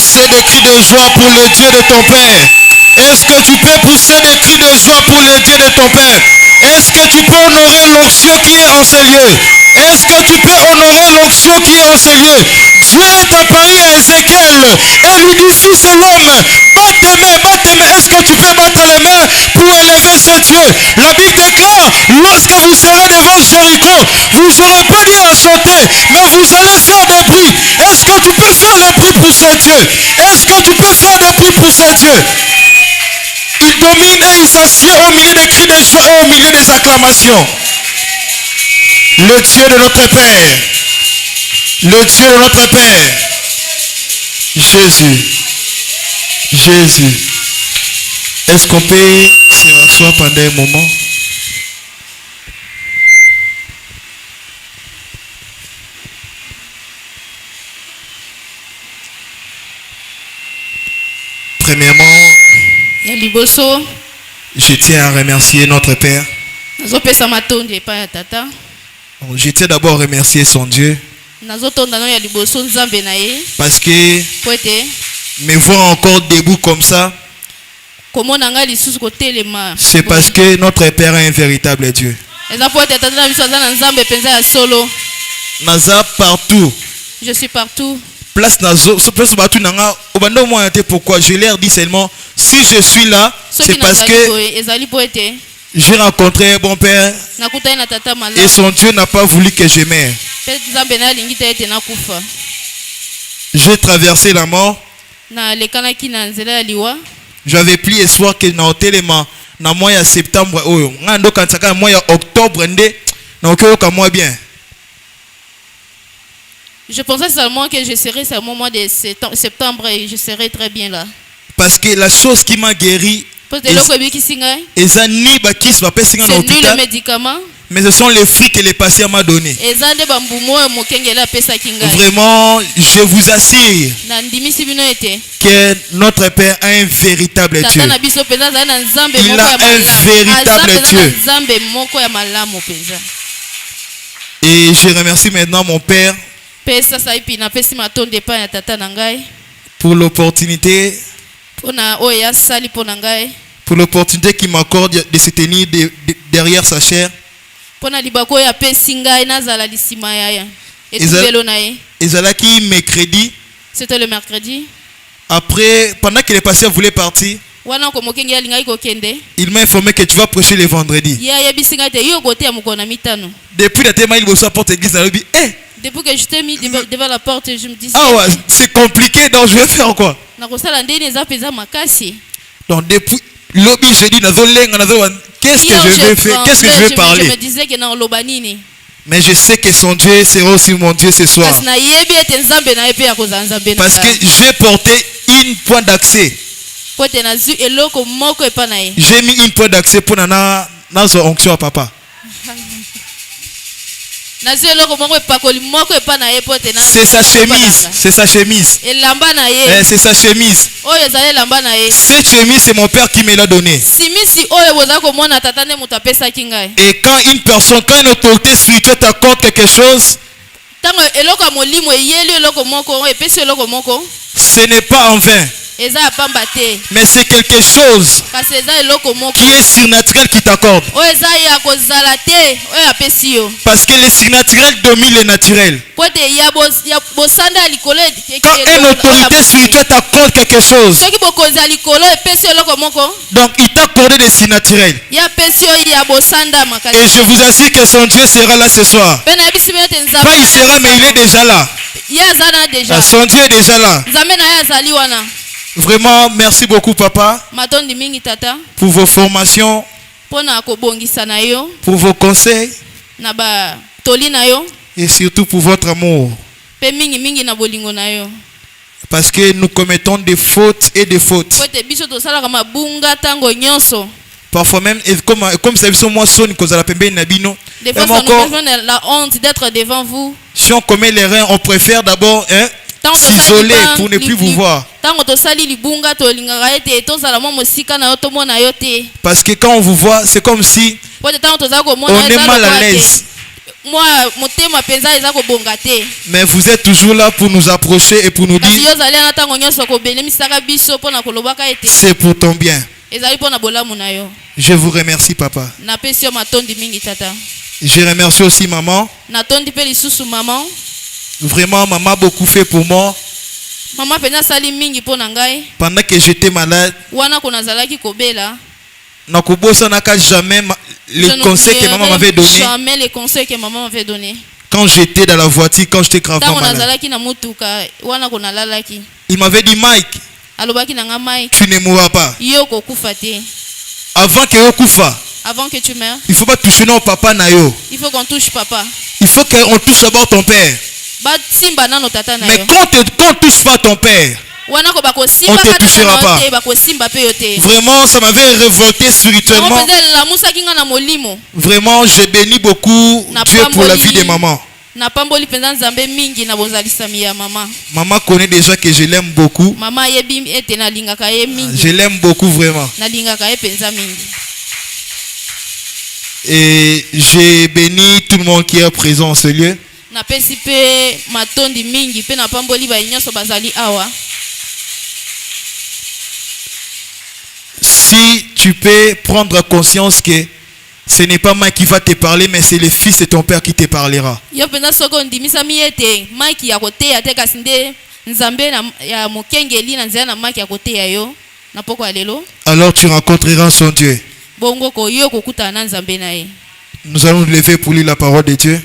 pousser des cris de joie pour le Dieu de ton Père? Est-ce que tu peux pousser des cris de joie pour le Dieu de ton Père? Est-ce que tu peux honorer l'onction qui est en ce lieu? Est-ce que tu peux honorer l'onction qui est en ce lieu? Dieu est apparu à Ézéchiel et lui dit, fils de l'homme, batte tes mains, batte tes mains. Est-ce que tu peux battre les mains pour élever ce Dieu? La Bible déclare, lorsque vous serez devant Jéricho, vous n'aurez pas dit à chanter, mais vous allez faire des bruits. Est-ce que tu peux faire des bruits pour ce Dieu? Est-ce que tu peux faire des bruits pour ce Dieu? Il domine et il s'assied au milieu des cris de joie et au milieu des acclamations. Le Dieu de notre Père. Le Dieu de notre Père. Jésus. Jésus. Est-ce qu'on peut se rasseoir pendant un moment? Premièrement, je tiens à remercier notre Père. Je tiens d'abord à remercier son Dieu. Parce que me voir encore debout comme ça, c'est parce que notre Père est un véritable Dieu. Naza partout. Je suis partout. Place nazo, place partout nanga. Obando moi pourquoi je leur dis seulement si je suis là, c'est parce que j'ai rencontré un bon Père et son Dieu n'a pas voulu que je meure. J'ai traversé la mort. J'avais plus espoir que dans l'élément dans mois de septembre ou dans mois d'octobre na bien. Je pensais seulement que je serais seulement au mois de septembre et je serais très bien là. Parce que la chose qui m'a guéri, c'est ni le médicament, mais ce sont les fruits que les patients m'ont donné. Vraiment, je vous assure que notre Père a un véritable Dieu. Il a un véritable Dieu. Et je remercie maintenant mon Père pour l'opportunité qu'il m'accorde de se tenir derrière sa chair. Ezalaki mercredi. C'était le mercredi. Après, pendant que les patients voulaient partir, il m'a informé que tu vas prêcher le vendredi. Depuis le thème, il bosse à la porte de l'église. Depuis que je t'ai mis devant la porte, je me disais, ah ouais, c'est compliqué, donc je vais faire quoi? Donc depuis lobby, je dis, qu'est-ce que je vais faire? Qu'est-ce que je vais parler? Je me disais que dans l'Obanini. Mais je sais que son Dieu sera aussi mon Dieu ce soir. Parce que j'ai porté une point d'accès. J'ai mis une point d'accès pour Nana onction à papa. C'est sa chemise. C'est sa chemise. C'est sa chemise. Cette chemise, c'est mon père qui me l'a donnée. Et quand une personne, quand une autorité spirituelle t'accorde quelque chose, ce n'est pas en vain. Mais c'est quelque chose qui est surnaturel qui t'accorde. Parce que le surnaturel domine le naturel. Quand une autorité spirituelle t'accorde quelque chose, donc il t'a accordé le surnaturel. Et je vous assure que son Dieu sera là ce soir. Pas il sera, mais il est déjà là. Son Dieu est déjà là. Vraiment, merci beaucoup, papa, pour vos formations, pour vos conseils, et surtout pour votre amour. Parce que nous commettons des fautes et des fautes. Parfois même, comme ça, moi, des fois, ça nous donne la honte d'être devant vous. Si on commet l'erreur, on préfère d'abord s'isoler pour ne plus vous voir. Parce que quand on vous voit, c'est comme si on est mal à l'aise. moi motema penza eza ko bonga te. Mais vous êtes toujours là pour nous approcher et pour nous Kasi dire yo zali na tango nyonso ko belemisaka biso pona kolobaka ete. c'est pour ton bien. Ezali pona bolamu na yo. Je vous remercie, papa. Na pesi yo matondi mingi tata. Je remercie aussi maman. Na tondi pe lisusu maman. Vraiment, maman a beaucoup fait pour moi. Maman penza sali mingi pona ngai. Pendant que j'étais malade, Wana kona zalaki kobela. Nakubosa naka jamais les conseils que maman m'avait donnés. Jamais les conseils que maman m'avait donnés. Quand j'étais dans la voiture, quand j'étais gravement malade. Il m'avait dit, Mike, tu ne mourras pas. Avant que avant que tu meurs, il ne faut pas toucher non papa nayo. Il faut qu'on touche papa. Il faut qu'on touche d'abord ton père. Mais quand on ne touche pas ton père, on ne te touchera pas. Vraiment, ça m'avait révolté spirituellement. Vraiment, j'ai béni beaucoup Dieu pour la vie de maman. Maman connaît déjà que je l'aime beaucoup. Je l'aime beaucoup vraiment. Et j'ai béni tout le monde qui est présent en ce lieu. Si tu peux prendre conscience que ce n'est pas moi qui va te parler, mais c'est le fils de ton père qui te parlera. Alors tu rencontreras son Dieu. Nous allons nous lever pour lire la parole de Dieu.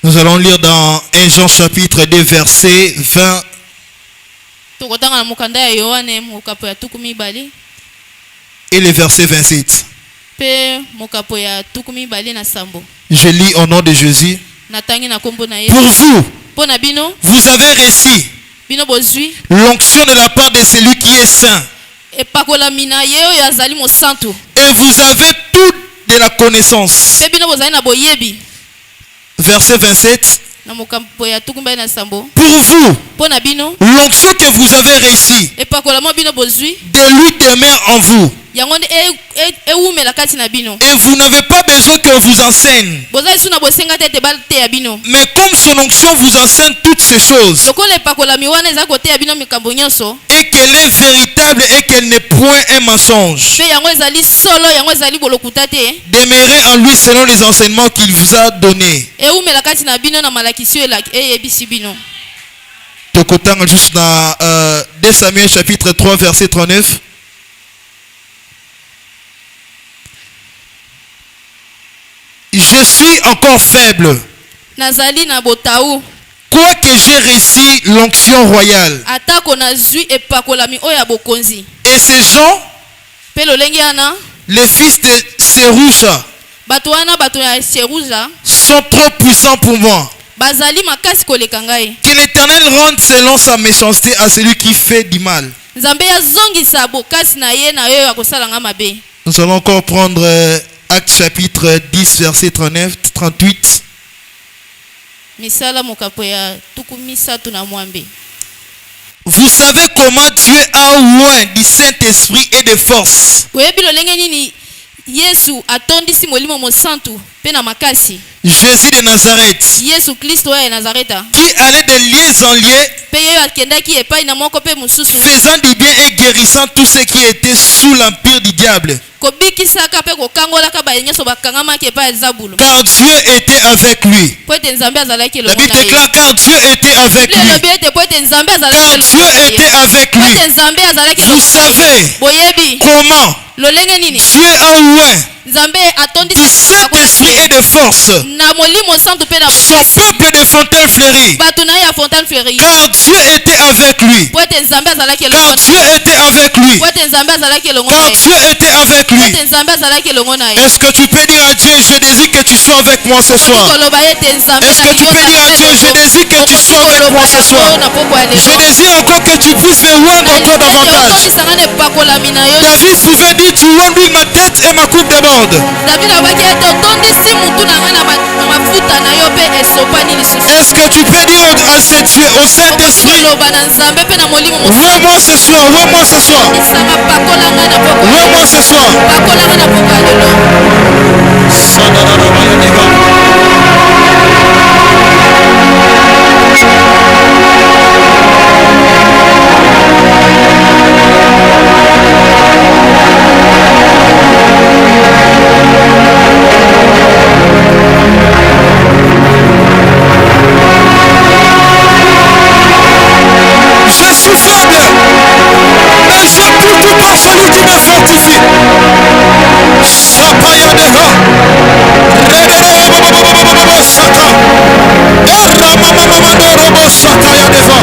Nous allons lire dans 1 Jean chapitre 2 verset 20 et le verset 27. Je lis au nom de Jésus. Pour vous, vous avez reçu l'onction de la part de celui qui est saint. Et vous avez toute de la connaissance. Verset 27. Pour vous, l'onction que vous avez reçue de lui demeure en vous. Et vous n'avez pas besoin qu'on vous enseigne. Mais comme son onction vous enseigne toutes ces choses, et qu'elle est véritable et qu'elle n'est point un mensonge, demeurez en lui selon les enseignements qu'il vous a donnés. Tokotanga juste dans 2 Samuel chapitre 3 verset 39. Je suis encore faible. Quoique j'ai reçu l'onction royale. Et ces gens, les fils de Serusha, sont trop puissants pour moi. Que l'Éternel rende selon sa méchanceté à celui qui fait du mal. Nous allons encore prendre Actes chapitre 10 verset 39, 38. Vous savez comment Dieu a oint du Saint-Esprit et de force. Jésus de Nazareth, qui allait de lieu en lieu, faisant du bien et guérissant tous ceux qui étaient sous l'empire du diable. Car Dieu était avec lui. La Bible déclare car Dieu était avec lui. Car Dieu était avec lui. Vous savez comment Dieu a oint du Saint-Esprit et de force son peuple de Fontaine-Fleurie. Car Dieu était avec lui. Car Dieu était avec lui. Car Dieu était avec lui. Est-ce que tu peux dire à Dieu, je désire que tu sois avec moi ce soir? Est-ce que tu peux dire à Dieu, je désire que tu sois avec moi ce soir? Je désire encore que tu puisses me oindre encore davantage. David pouvait dire, tu oins lui ma tête et ma coupe de demande. Est-ce que tu peux dire à ce Dieu, au Saint-Esprit, vois-moi ce soir, vois-moi ce soir, vois-moi ce soir. Je suis faible, mais je peux tout par celui qui me fortifie. Chapaya deha, regere sata, erra mama robo sataya deha.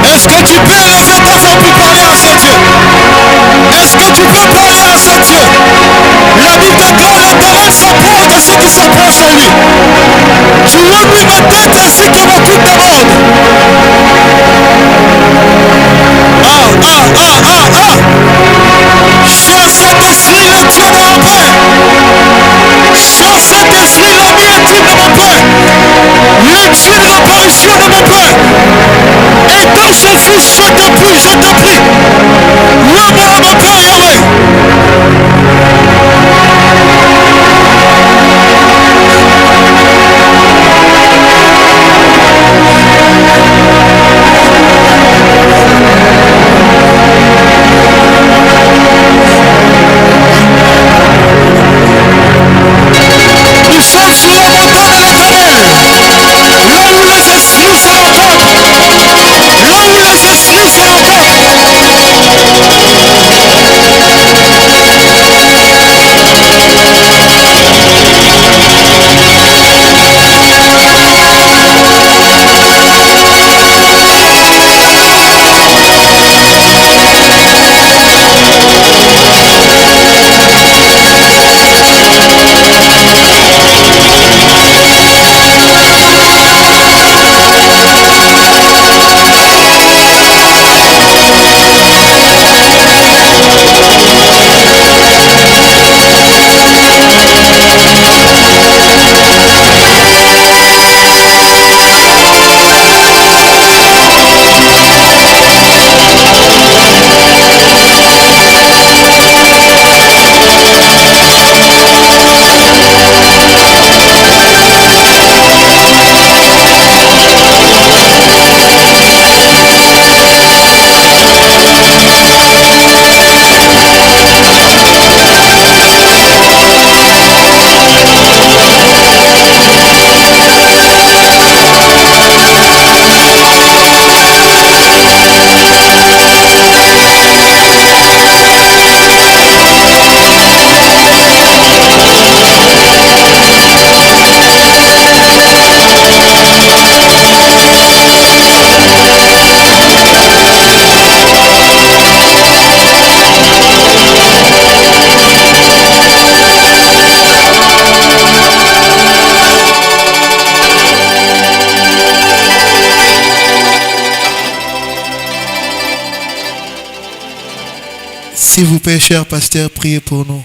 Est-ce que tu peux lever ta voix pour parler à ce Dieu? Est-ce que tu peux parler à ce Dieu? La Bible déclare l'Éternel s'apporte à ceux qui s'approchent à lui. Tu remues ma tête ainsi que beaucoup de monde. Cher Saint-Esprit, le Dieu de mon Père. Cher Saint-Esprit, l'ami intime de mon Père. Le Dieu de l'apparition de mon Père. Et dans ce fils, je te prie, je te prie. Remets mon Père Yahweh. Nous sommes sur la montagne de l'Éternel, là où les esprits se rencontrent, là où les esprits se rencontrent. S'il vous plaît, cher pasteur, priez pour nous.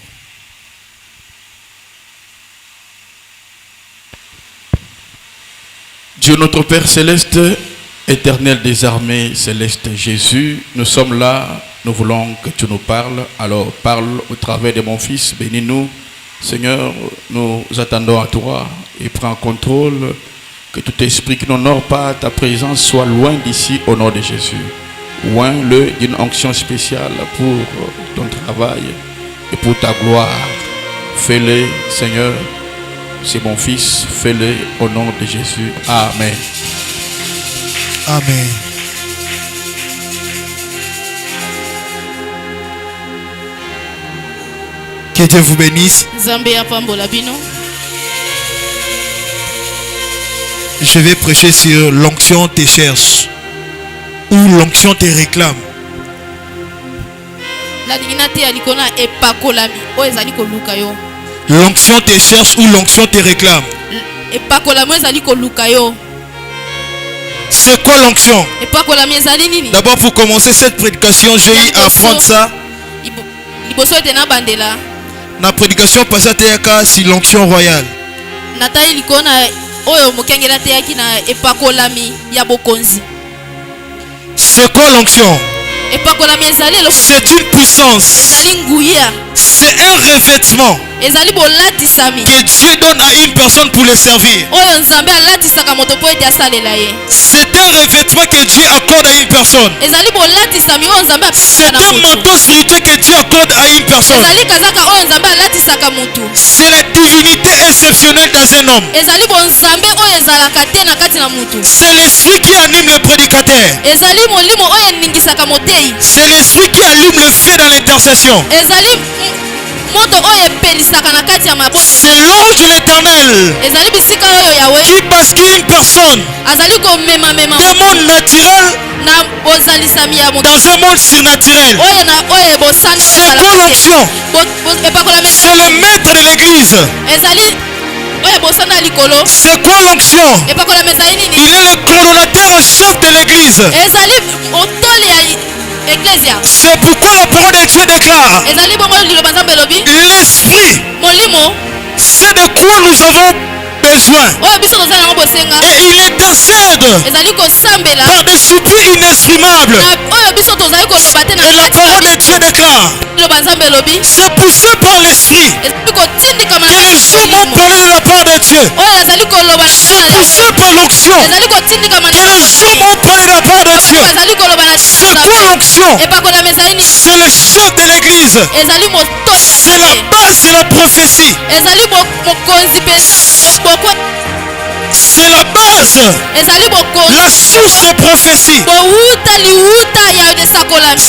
Dieu notre Père céleste, éternel des armées célestes Jésus, nous sommes là, nous voulons que tu nous parles. Alors parle au travers de mon fils, bénis-nous. Seigneur, nous attendons à toi et prends contrôle. Que tout esprit qui n'honore pas ta présence soit loin d'ici au nom de Jésus. Oins-le d'une onction spéciale pour ton travail et pour ta gloire. Fais-le, Seigneur. C'est mon fils, fais-le au nom de Jésus. Amen. Amen. Que Dieu vous bénisse. Je vais prêcher sur l'onction te cherche ou l'onction te réclame. L'onction te cherche ou l'onction te réclame? C'est quoi l'onction? D'abord, pour commencer cette prédication, j'ai eu à apprendre ça. La prédication passée à si l'onction royale. C'est quoi l'onction? C'est une puissance. C'est un revêtement que Dieu donne à une personne pour le servir. C'est un revêtement que Dieu accorde à une personne. C'est un manteau spirituel que Dieu accorde à une personne. C'est la divinité exceptionnelle dans un homme. C'est l'esprit qui anime le prédicateur. C'est l'esprit qui allume le feu dans l'intercession. C'est l'ange de l'Éternel qui bascule une personne d'un monde naturel dans un monde surnaturel. C'est quoi l'onction? C'est le maître de l'église. C'est quoi l'onction? Il est le coordonnateur en chef de l'église. C'est pourquoi la parole de Dieu déclare: l'esprit, c'est de quoi nous avons besoin. Et il intercède par des soupirs inexprimables. Et la parole de Dieu déclare: c'est poussé par l'esprit que les hommes ont parlé de la part de Dieu. C'est poussé par l'onction que les hommes ont parlé de la part de Dieu. C'est quoi l'onction? C'est le chef de l'église. C'est la base de la prophétie. C'est la base, la source de prophétie.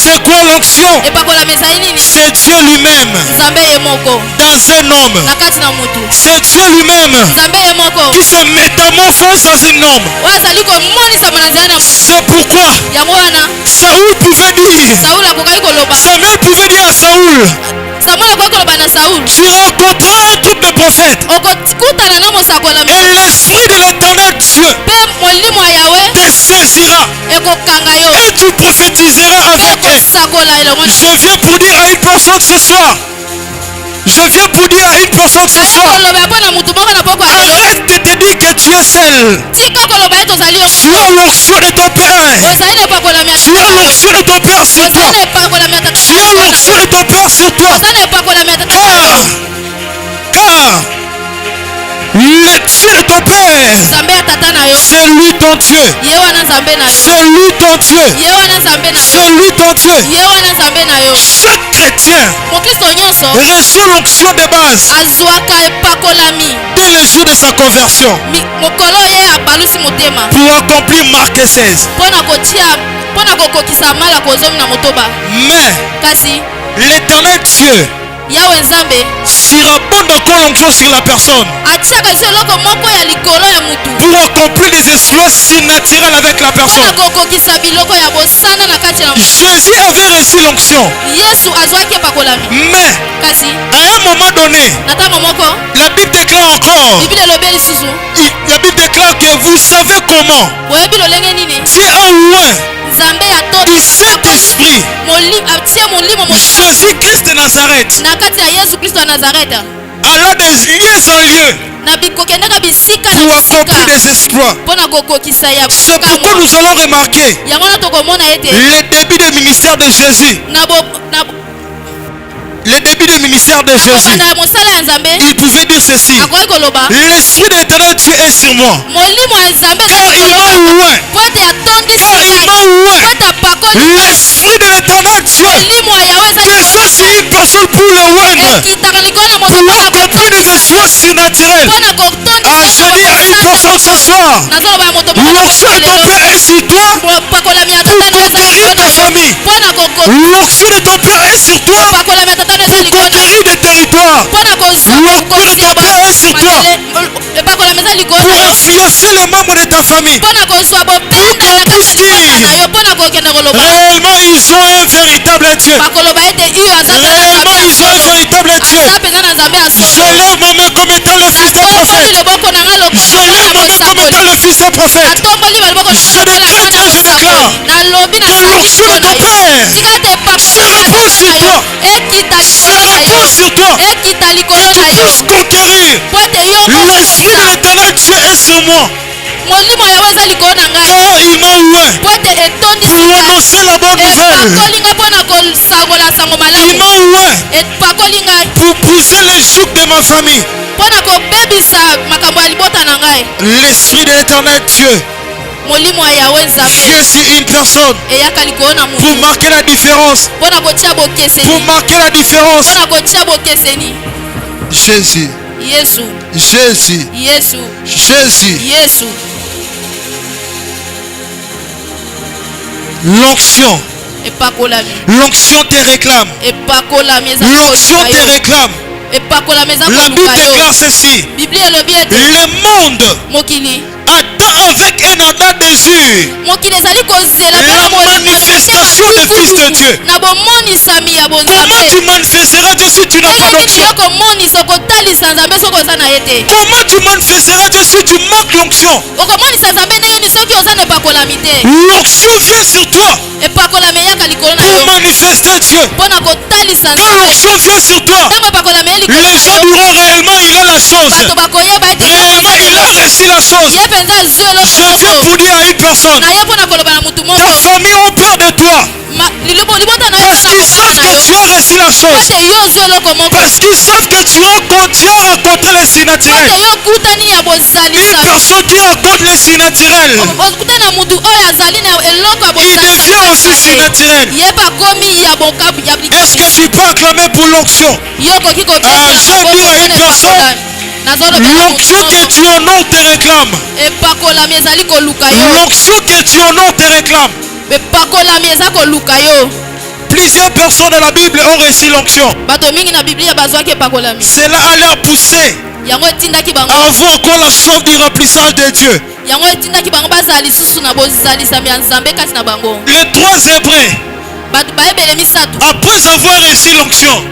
C'est quoi l'onction? C'est Dieu lui-même dans un homme. C'est Dieu lui-même qui se métamorphose dans un homme. C'est pourquoi Saoul pouvait dire, Samuel pouvait dire à Saoul: tu rencontreras un groupe de prophètes et l'esprit de l'Éternel Dieu te saisira et tu prophétiseras avec eux. Je viens pour dire à une personne ce soir, arrête de te dire que tu es seul. Tu as l'onction de ton Père. Tu as l'onction de ton Père sur toi. Tu as l'onction de ton Père sur toi. Car le Dieu de ton Père, c'est lui ton Dieu. C'est lui ton Dieu. C'est lui ton Dieu. Chaque chrétien reçoit l'onction de base dès le jour de sa conversion pour accomplir Marc 16. Mais l'Éternel Dieu surabonde encore l'onction sur la personne pour accomplir des exploits surnaturels avec la personne. Jésus avait reçu l'onction, mais à un moment donné, la Bible déclare encore, la Bible déclare que vous savez comment Dieu a loin du Saint-Esprit Jésus-Christ de Nazareth alla des lieux en lieu pour accomplir des exploits. C'est pourquoi nous allons remarquer le début du ministère de Jésus. Le début du ministère de Jésus, il pouvait dire ceci: l'esprit de l'Éternel Dieu est sur moi, car il m'a loin. L'esprit de l'Éternel Dieu descend sur une personne pour le loindre, pour accomplir des exploits surnaturels. Ah, je dis à une personne ce soir, l'onction de ton Père est sur toi pour conquérir ta famille. L'onction de ton Père est sur toi pour conquérir des territoires. L'onction de ton Père est sur toi pour influencer les membres de ta famille, pour qu'on puisse dire réellement ils ont un véritable Dieu. Réellement ils ont un véritable Dieu. Je lève ma main comme étant le fils d'un prophète. Je lève ma main comme étant le fils d'un prophèète. Je décrète et je déclare que l'onction de ton Père se repose sur toi. Se repose sur toi. Que tu puisses conquérir. L'esprit de l'Éternel Dieu est sur moi. Car il m'a ouvert pour annoncer la bonne nouvelle. Il m'a ouvert pour briser les jougs de ma famille. L'Esprit de l'Éternel Dieu vient sur une personne pour marquer la différence. Pour marquer la différence. Jésus. Jésus. Jésus. L'onction. L'onction te réclame. L'onction te réclame. La Bible déclare ceci. Le monde attend avec un ardent désir la manifestation du Fils de Dieu. Comment tu manifesteras Dieu si tu n'as pas d'onction? Comment tu manifesteras Dieu si tu manques l'onction? L'onction vient sur toi pour manifester Dieu. Quand l'onction vient sur toi, les gens diront réellement il a la chose. Réellement il a reçu la chose. Je viens pour dire à une personne, ta famille ont peur de toi. Parce qu'ils savent que tu as reçu la chose. Parce qu'ils savent que tu as rencontré les surnaturels. Une personne qui rencontre les surnaturels, il devient aussi surnaturel. Est-ce que tu peux acclamer pour l'onction? Je vais dire à une personne, l'onction que tu honores te réclame. L'onction que tu honores te réclame. Plusieurs personnes de la Bible ont reçu l'onction. Cela a leur poussé à avoir encore la soif du remplissage de Dieu. Les 3 Hébreux, après avoir reçu l'onction,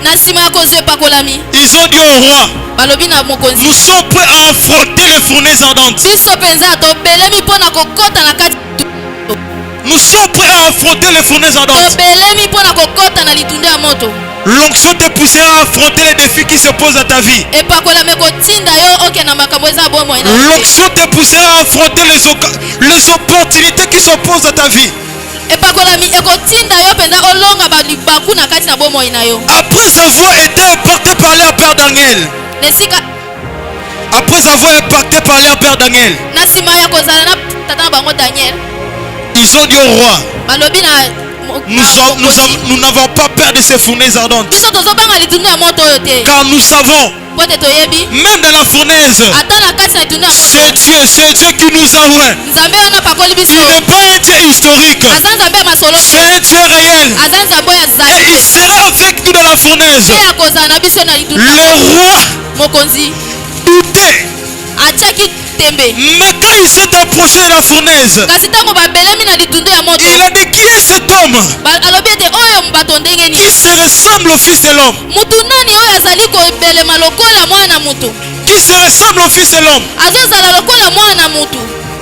ils ont dit au roi, nous sommes prêts à affronter les fournaises ardentes. Nous sommes prêts à affronter les fournaises ardentes. L'onction te poussera à affronter les défis qui se posent à ta vie. L'onction te poussera à affronter les opportunités qui s'opposent à ta vie. Après avoir été impacté par leur père Daniel. Après avoir impacté par leur père Daniel, ils ont dit au roi, nous n'avons pas peur de ces fournaises ardentes. Car nous savons, même dans la fournaise, c'est Dieu qui nous a ouverts. Il n'est pas un Dieu historique, c'est un Dieu réel. Et il sera avec nous dans la fournaise. Le roi doutait. Mais quand il s'est approché de la fournaise, il a dit, qui est cet homme qui se ressemble au Fils de l'homme? Qui se ressemble au Fils de l'homme?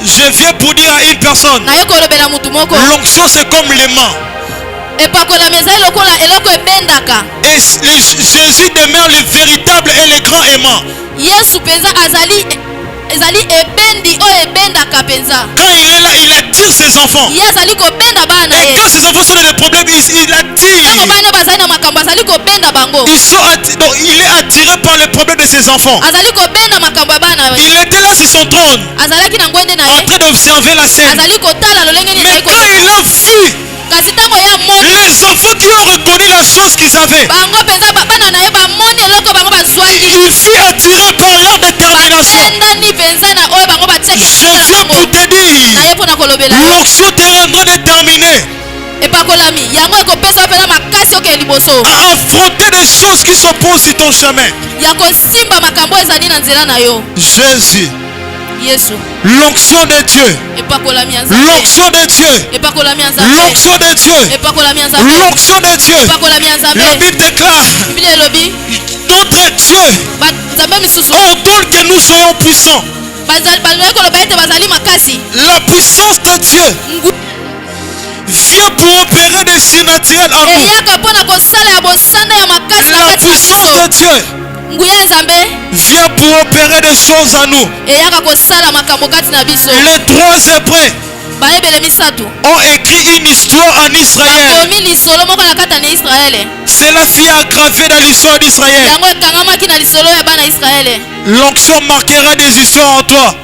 Je viens pour dire à une personne, l'onction c'est comme l'aimant. Et Jésus demeure le véritable et le grand aimant. Quand il est là, il attire ses enfants. Et quand ses enfants sont dans des problèmes, il attire. Il est attiré par les problèmes de ses enfants. Il était là sur son trône, en train d'observer la scène. Mais quand il a vu les enfants qui ont reconnu la chose qu'ils avaient, il fut attiré par leur détermination. Je viens pour te dire, l'onction te rendra déterminé à affronter des choses qui s'opposent sur ton chemin. Jésus. Yesu. L'onction de Dieu. Epakolami ya Nzambe. L'onction de Dieu. Epakolami ya Nzambe. L'onction de Dieu. Epakolami ya Nzambe. L'onction de Dieu. Epakolami ya Nzambe. La Bible déclare, Biblia elobi notre Dieu Nzambe misusu ordonne que nous soyons puissants. bazali koloba ete bazali makasi. La puissance de Dieu vient pour opérer des surnaturels en nous. eyaka mpona kosala ya bosanda ya makasi na La kati na puissance de biso. Dieu Nguya ya Nzambe vient pour opérer des choses en nous. eyaka kosala makambo kati na biso. Les 3 Hébreux bayebele misato ont écrit une histoire en Israël. bakomi lisolo moko na kati na Israele. Cela fut aggravé dans l'histoire d'Israël. yango ekangamaki na lisolo ya bana Israele. L'onction marquera des histoires en toi.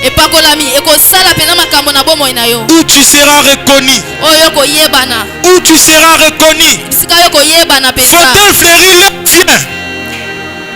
epakolami ekosala mpena makambo na bomoi na yo. Où tu seras reconnu. oyo koyebana Où tu seras reconnu. bisika yo koyebana mpenza. Fontaine fleurie vient.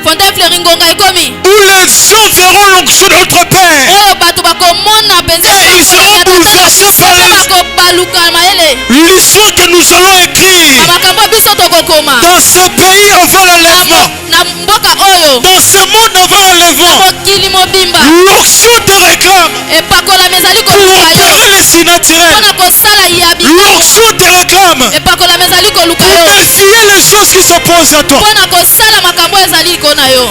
Fontaine fleurie ngonga ekomi Où les gens verront l'onction de notre Père. oyo bato bakomona mpenza Et ils seront bouleversés par bakobaluka mayele l'histoire que nous allons écrire. makambo biso tokokoma Dans ce pays avant l'enlèvement. na mboka oyo Dans ce monde avant l'enlèvement. mokili mobimba. L'onction te réclame epakolami ezali pour koluka yo opérer les surnaturels. mpona kosala ya bikama. L'onction te réclame epakolami ezali koluka pour yo défier les choses qui s'opposent à toi. mpona kosala makambo ezali liko na yo.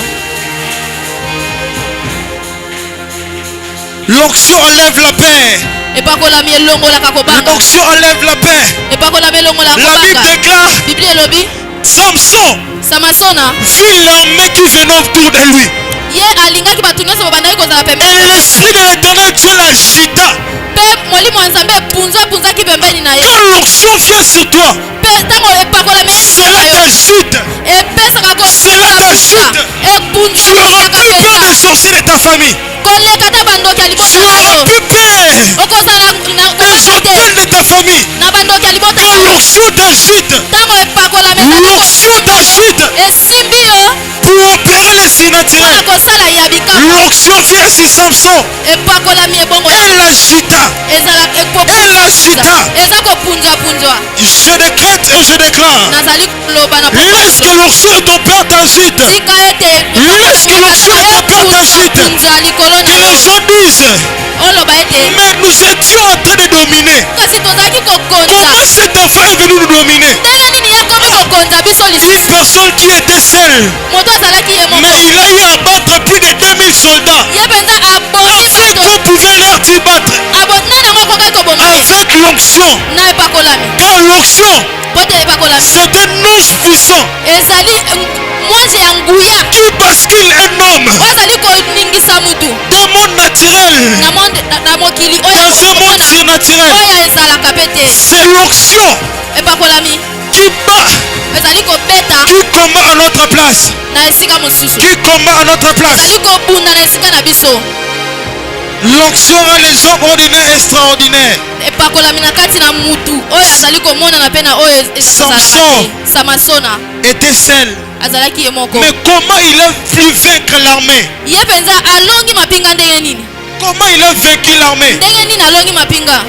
L'onction enlève la paix. epakolami elongolaka kobanga. L'onction enlève la paix. epakolami elongolaka La Bible kobanga. déclare, biblia elobi Samson samasona vit l'armée qui venait autour de lui. ye alingaki bato nyonso babandaki kozala Et pembeni na ye. l'esprit de l'éternel Dieu l'agita. mpe molimo ya nzambe epunzaki pembeni na ye. Quand l'onction vient sur toi, mpe ntango epakolami cela t'agite. epesaka Cela t'agite. Tu auras plus peur des sorciers de ta famille. koleka ta bandoki ya Tu libota na auras yo. plus peur okozala des hôtels de ta famille. na bandoki ya libota Quand na yo. l'onction t'agite, ntango epakolami l'onction t'agite esimbi yo pour opérer les mpona surnaturels. kosala ya bikama. L'onction vient sur Samson. epakolami ebongo Elle l'agita. ezala Elle l'agita. eza kopunzwapunzwa. Je décrète et je déclare. nazali koloba na Lorsque l'onction de ton père t'agite, tika ete lorsque l'onction de ton père t'agite, punzwa likolo que na les yo. gens disent, oloba ete mais nous étions en train de dominer. kasi tozalaki kokonza. Comment cet enfant est venu nous dominer? ndenge nini ye komi kokonza biso Une lisusu. personne qui était seule, moto azalaki ye moko mais il a eu à battre plus de 2000 soldats ye mpenza aboti afin qu'on pouvait leur dire battre nani yango akokaki koboma ye avec l'onction. na epakolami Car l'onction, po te epakolami c'est un ange puissant ezali mwasi ya nguya qui bascule un homme oyo ezali koningisa mutu d'un monde naturel na mokili oyo dans un monde surnaturel. oyo ezalaka pe te. C'est l'onction epakolami qui bat, ezali kobeta qui combat à notre place, na esika mosusu qui combat à notre place. ezali kobunda na esika na biso. L'onction rend les hommes ordinaires extraordinaires. epakolami na kati na mutu oyo azali komonana mpe na oyo Samson samasona était seul. azalaki ye moko. Mais comment il a pu vaincre l'armée? ye mpenza alongi mapinga ndenge nini? Comment il a vaincu l'armée? ndenge nini alongi mapinga?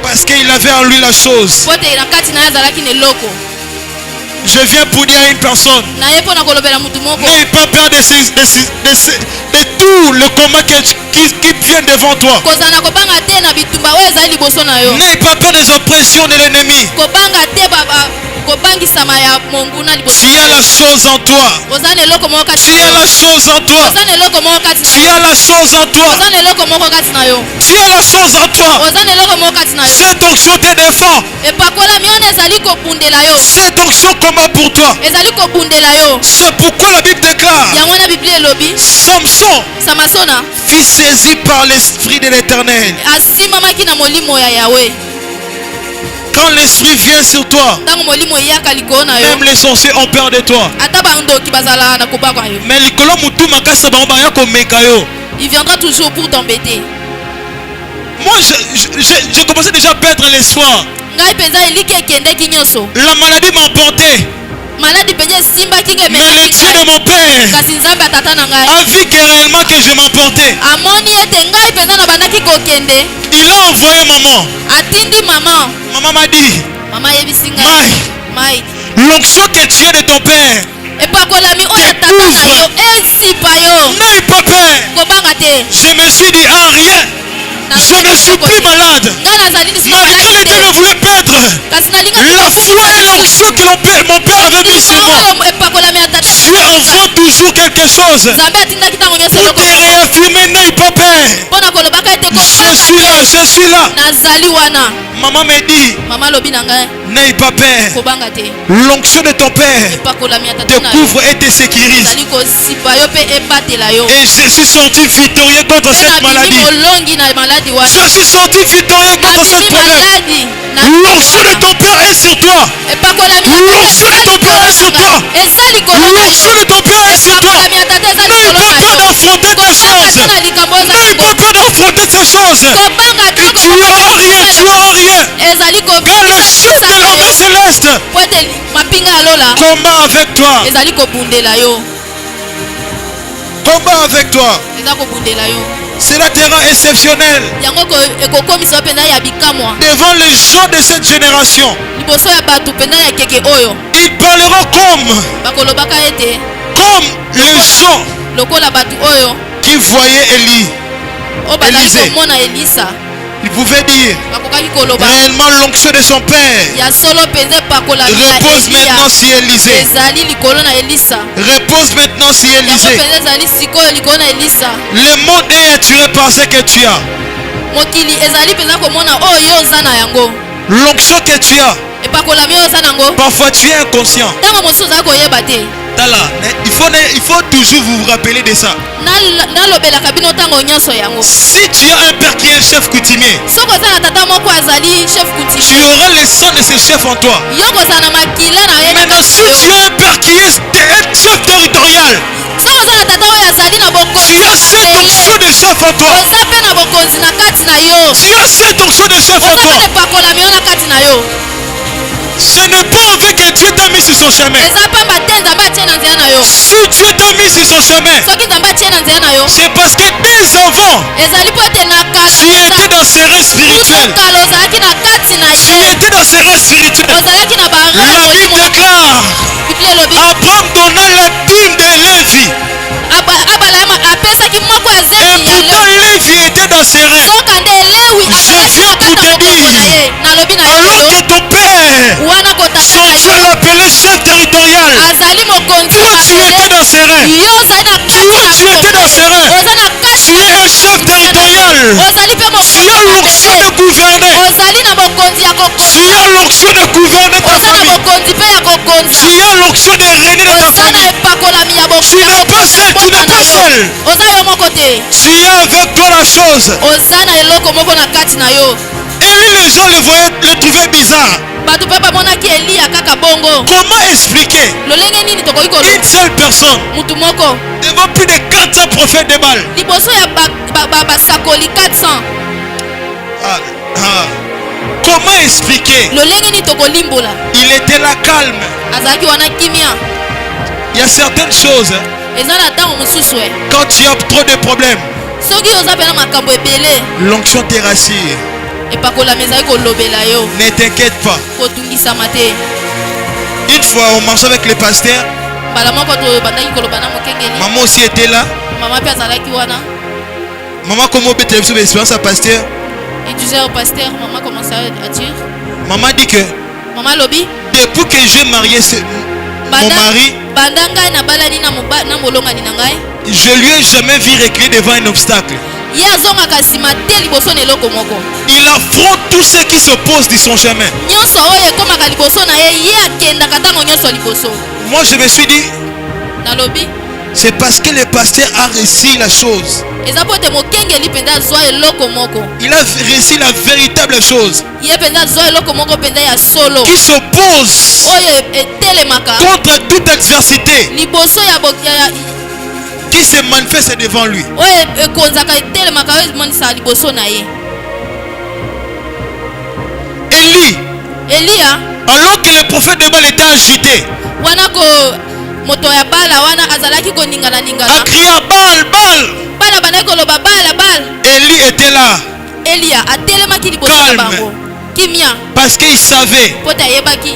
Parce qu'il avait en lui la chose. po te na kati na ye azalaki na eloko. Je viens pour dire à une personne, na ye mpo na kolobela mutu moko n'aie pas peur de tout le combat qui vient devant toi. kozala kobanga te na bitumba oyo ezali liboso na yo. N'aie pas peur des oppressions de l'ennemi. kobanga te kobangisama ya monguna liboso Tu as la chose en toi. oza na eloko moko kati Tu na as yo. la chose en toi. oza na eloko moko kati na Tu yo. as la chose en toi. oza na eloko moko kati na yo. Tu as la chose en toi. oza na eloko moko kati na yo. Cette onction te défend. epakolami oyo ezali kobundela yo. Cette onction combat pour toi. ezali kobundela yo. C'est pourquoi la Bible déclare, yango wana biblia elobi Samson samasona fut saisi par l'esprit de l'Éternel. asimamaki na molimo ya yawe. Quand l'esprit vient sur toi, ntango molimo eyaka likolo na yo même les sorciers ont peur de toi. ata bandoki bazala na kobakwa yo. Mais likolo mutu makasa bango baya komeka yo. il viendra toujours pour t'embêter. Moi, j'ai commencé déjà à perdre l'espoir. ngai mpenza eliki ekendeki nyonso. La maladie m'a emporté. maladi mpenza esimbaki ngai Mais le Dieu de mon père kasi nzambe atata na ngai a vu que réellement que je m'emportais. amoni ete ngai mpenza na bandaki kokende Il a envoyé maman. atindi mama. Maman m'a dit, mama ayebisi Mai, ngai mai l'onction que tu es de ton père epakolami oyo couvre. N'aie pas peur. Je me suis dit, ah rien. Je ne suis plus malade. Malgré les dieux ne voulaient perdre la foi et l'onction que mon père avait mis sur moi. Dieu envoie toujours quelque chose pour te réaffirmer. N'aie pas peur. Je suis là. Maman me dit, n'aie pas peur. L'onction de ton père te couvre et te sécurise. Et je suis sorti victorieux contre cette maladie. Je suis sorti victorieux contre cette problème. L'onction de ton père est sur toi. L'onction de ton père est sur toi. L'onction de ton père est sur toi. N'aie pas peur d'affronter tes choses. N'aie pas peur d'affronter ces choses. Tu n'auras rien, tu n'auras rien. Car le chef de l'armée céleste combat avec toi. Combat avec toi. Cela te rend exceptionnel devant les gens de cette génération. Ils parleront comme les gens qui voyaient Élisée. Il pouvait dire réellement l'onction de son père repose maintenant sur Élisée. Repose maintenant sur Élisée. Le monde est attiré par ce que tu as. L'onction que tu as. Parfois tu es inconscient. Il faut toujours vous rappeler de ça. Si tu as un père qui est chef coutumier, tu auras le sang de ce chef en toi. Maintenant, si tu as un père qui est chef territorial, tu as cette onction de chef en toi. Tu as cette onction de chef en toi. Ce n'est pas avec que Dieu t'a mis sur son chemin. Si Dieu t'a mis sur son chemin, c'est parce que dès avant, tu étais dans ses rêves spirituels. Tu étais dans ses rêves spirituels. La Bible déclare, Abraham donna la dîme de Lévi. Et pourtant Lévi était dans ses rêves. Je viens pour te dire, alors que ton père, son Dieu l'appelait chef territorial, toi tu étais dans ses rêves. Toi tu étais dans ses rêves. Tu es un chef territorial. Tu as l'onction de gouverner. Tu as l'onction de gouverner ta famille. Tu as l'onction de régner dans ta famille. Tu n'es pas seul, tu n'es pas seul. Tu as avec toi la chose. Élie, les gens le trouvaient bizarre. Comment expliquer une seule personne devant plus de 400 prophètes de Baal? Comment expliquer? Il était là calme. Il y a certaines choses, quand tu as trop de problèmes, l'onction te rassure. Ne t'inquiète pas. Une fois on marchait avec le pasteur. Maman aussi était là. Maman comment peut être l'expérience à pasteur? Il disait au pasteur, maman commençait à dire. Maman dit que depuis que j'ai marié mon mari, je lui ai jamais vu reculer devant un obstacle. Il affronte tous ceux qui s'opposent de son chemin. Moi je me suis dit, c'est parce que le pasteur a réussi la chose. Il a réussi la véritable chose. Qui s'oppose contre toute adversité qui se manifeste devant lui. Élie, alors que le prophète de Baal était agité, a crié à Baal, Baal. Élie était là, calme, parce qu'il savait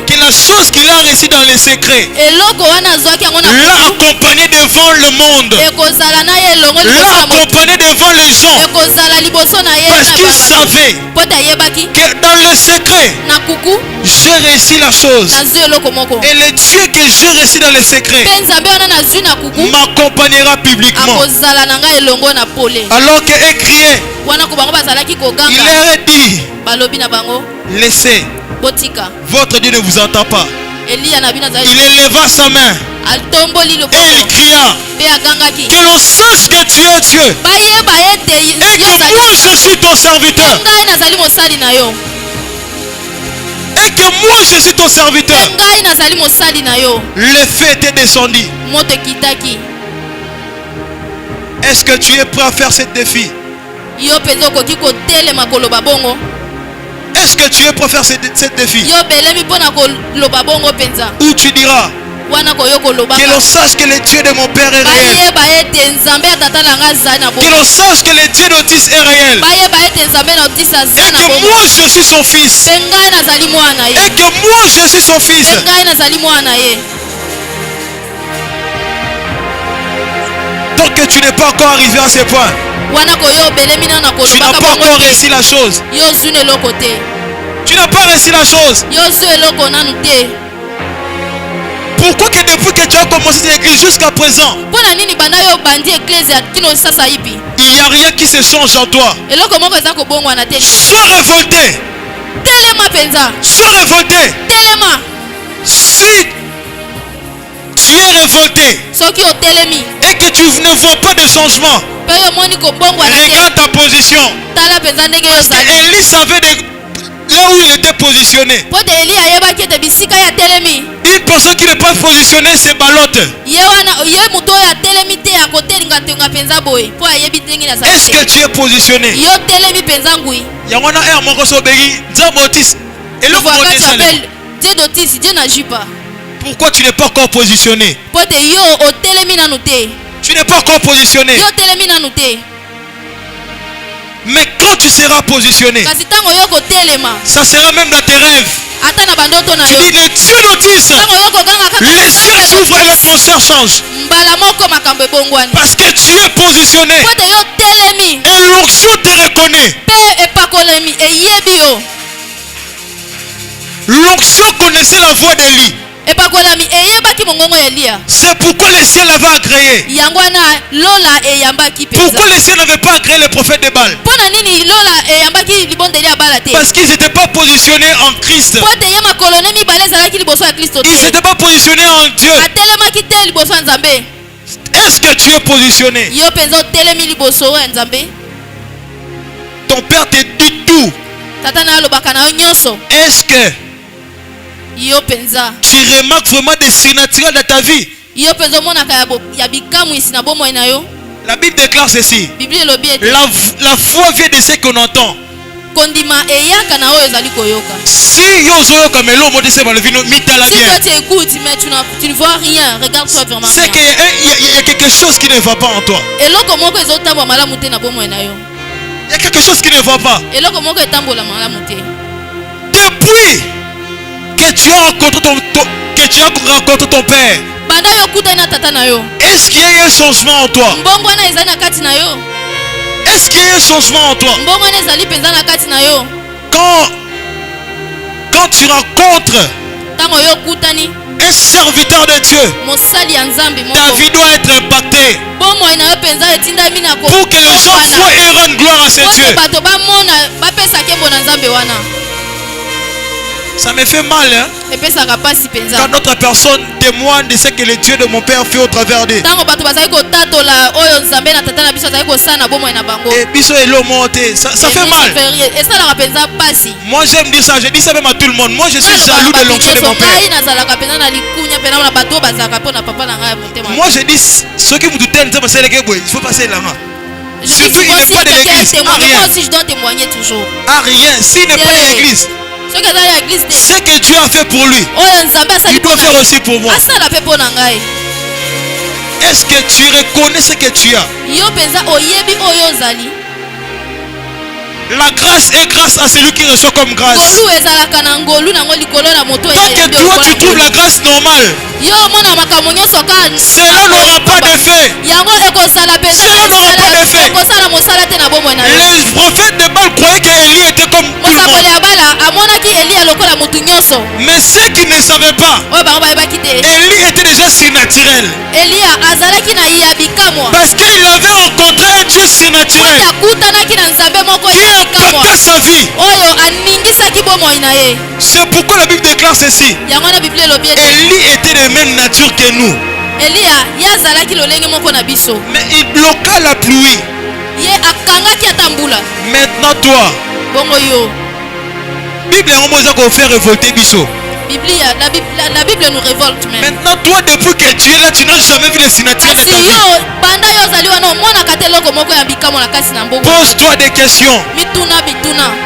que la chose qu'il a réussi dans les secrets l'a accompagné de dans le monde. L'accompagner devant les gens. Parce qu'il savait que dans le secret, j'ai réussi la chose. Et le Dieu que j'ai réussi dans le secret m'accompagnera publiquement. Alors qu'il criait, il leur a dit, laissez, votre Dieu ne vous entend pas. Il éleva sa main et il cria que l'on sache que tu es Dieu et que moi je suis ton serviteur. Et que moi je suis ton serviteur. Le feu était descendu. Est-ce que tu es prêt à faire ce défi? Est-ce que tu es prêt à faire ce défi? Où tu diras que l'on sache que le Dieu de mon Père est réel. Que l'on sache que le Dieu d'Otis est réel. Et que moi je suis son fils. Et que moi je suis son fils. Tant que tu n'es pas encore arrivé à ce point, tu n'as pas encore réussi la chose. Tu n'as pas réussi la chose. Pourquoi que depuis que tu as commencé cette église jusqu'à présent, il n'y a rien qui se change en toi? Sois révolté. Sois révolté. Si tu es révolté et que tu ne vois pas de changement, regarde ta position. Parce qu'Élie savait là où il était positionné. Une personne qui n'est pas positionnée se ballotte. Est-ce que tu es positionné? Pourquoi tu n'es pas encore positionné? Tu n'es pas encore positionné. Mais quand tu seras positionné, ça sera même dans tes rêves. Tu dis le Dieu d'Otis, les cieux s'ouvrent et l'atmosphère change. Parce que tu es positionné. Et l'onction te reconnaît. L'onction connaissait la voix d'Élie. C'est pourquoi le ciel avait agréé. Pourquoi le ciel n'avait pas agréé les prophètes de Baal? Parce qu'ils n'étaient pas positionnés en Christ. Ils n'étaient pas positionnés en Dieu. Est-ce que tu es positionné? Ton père te dit tout. Est-ce que tu remarques vraiment des surnaturels dans ta vie? La Bible déclare ceci. La foi vient de ce qu'on entend. Si tu écoutes mais tu ne vois rien, regarde-toi vraiment. C'est qu'il y a quelque chose qui ne va pas en toi. Il y a quelque chose qui ne va pas. Depuis que tu as rencontré ton père, est-ce qu'il y a eu un changement en toi? Est-ce qu'il y a eu un changement en toi? Quand tu rencontres un serviteur de Dieu, ta vie doit être impactée pour que les gens voient et rendent gloire à ce Dieu. Ça me fait mal, hein? Quand d'autres personnes témoignent de ce que le Dieu de mon père fait au travers d'eux. Et biso elo monté, ça fait mal. Moi j'aime dire ça, je dis ça même à tout le monde. Moi je suis jaloux de l'onction de mon père. Moi je dis ceux qui vous doutent, il faut passer là-bas. Surtout il n'est pas de l'église. À rien. Je dois témoigner toujours. À rien. S'il n'est pas de l'église, ce que Dieu a fait pour lui, il doit faire aussi pour moi. Est-ce que tu reconnais ce que tu as? La grâce est grâce à celui qui reçoit comme grâce. Tant que toi tu trouves la grâce normale, cela n'aura pas d'effet. effet. Cela n'aura pas d'effet. Les prophètes de Baal croyaient qu'Élie était comme tout le monde. Mais ceux qui ne savaient pas, Élie était déjà surnaturel. Parce qu'il avait rencontré un Dieu surnaturel qui a impacté sa vie. C'est pourquoi la Bible déclare ceci. Élie était de même nature que nous. Mais il bloqua la pluie. Maintenant toi, Bible a fait révolter Bisso. La Bible nous révolte même. Maintenant toi, depuis que tu es là, tu n'as jamais vu les signatures de ta vie. Pose-toi des questions.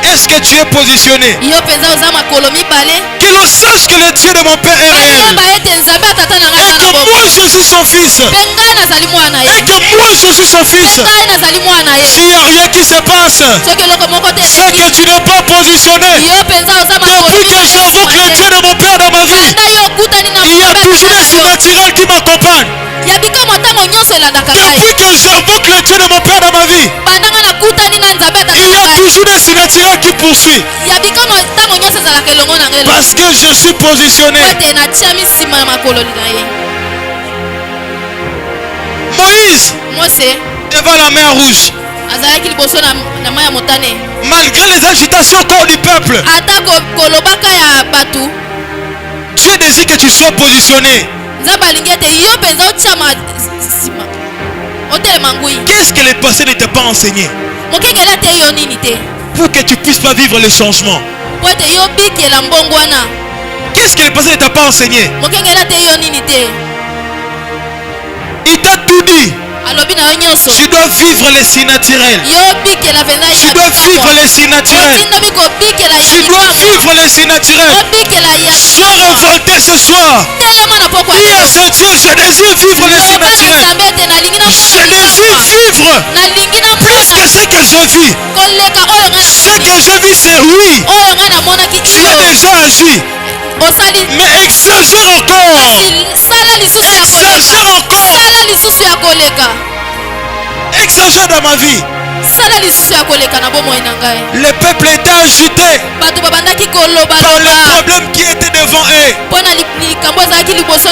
Est-ce que tu es positionné? Que l'on sache que le Dieu de mon Père est réel. Et que moi je suis son fils. Et que moi je suis son fils. S'il n'y a rien qui se passe, c'est que tu n'es pas positionné. Depuis que j'invoque le Dieu de mon Père dans ma vie, il y a toujours des surnaturels qui m'accompagnent. Depuis que j'invoque le Dieu de mon Père dans ma vie, il y a toujours des surnaturels qui poursuivent. Parce que je suis positionné. Moïse, devant la mer rouge, malgré les agitations corps du peuple, Dieu désire que tu sois positionné. Qu'est-ce que les passés ne t'ont pas enseigné pour que tu puisses pas vivre le changement? Qu'est-ce que les passés ne t'ont pas enseigné? Il t'a tout dit. Tu dois vivre les surnaturels. Tu dois vivre les surnaturels. Tu dois vivre les surnaturels. Sois révolté ce soir. Dis à ce Dieu, je désire vivre les surnaturels. Je désire vivre plus que ce que je vis. Ce que je vis, c'est oui. Tu as déjà agi. Mais exagère encore. Exagère encore. Exagère dans ma vie. Le peuple était agité par les problèmes qui étaient devant eux.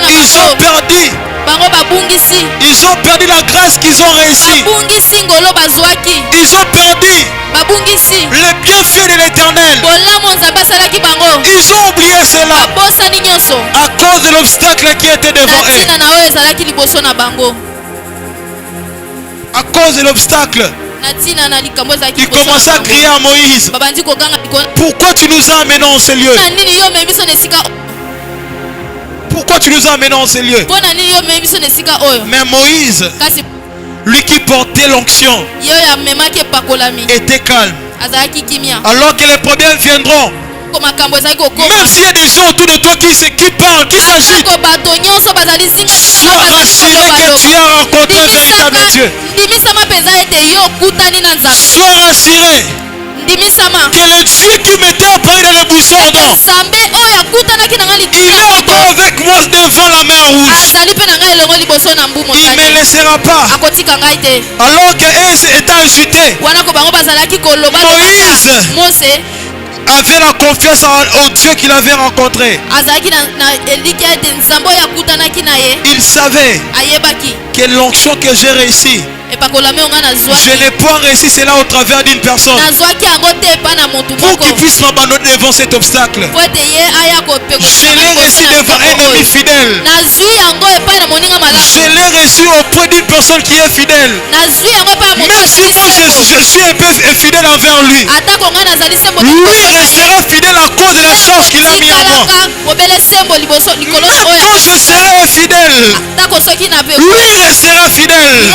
Ils ont perdu. Ils ont perdu la grâce qu'ils ont réussi. Ils ont perdu le bienfait de l'Éternel. Ils ont oublié cela à cause de l'obstacle qui était devant eux. À cause de l'obstacle, ils commençaient à crier à Moïse. Pourquoi tu nous as amenés en ces lieux? Pourquoi tu nous as amenés en ces lieux? Mais Moïse, lui qui portait l'onction, était calme. Alors que les problèmes viendront, même s'il y a des gens autour de toi qui parlent, qui s'agitent, sois rassuré que tu as rencontré un véritable Dieu. Sois rassuré que le Dieu qui m'était apparu dans le buisson ardent, il est encore avec moi devant la mer rouge. Il ne me laissera pas. Alors que Aïs était agité, Moïse avait la confiance au Dieu qu'il avait rencontré. Il savait que l'onction que j'ai réussi, je n'ai pas réussi cela au travers d'une personne. Pour qu'il puisse m'abandonner devant cet obstacle, je l'ai réussi devant un ami fidèle. Je l'ai reçu auprès d'une personne qui est fidèle. Même si moi je suis un peu infidèle envers lui, lui restera fidèle à cause de la charge qu'il a mis en moi. Même quand je serai infidèle, lui restera fidèle.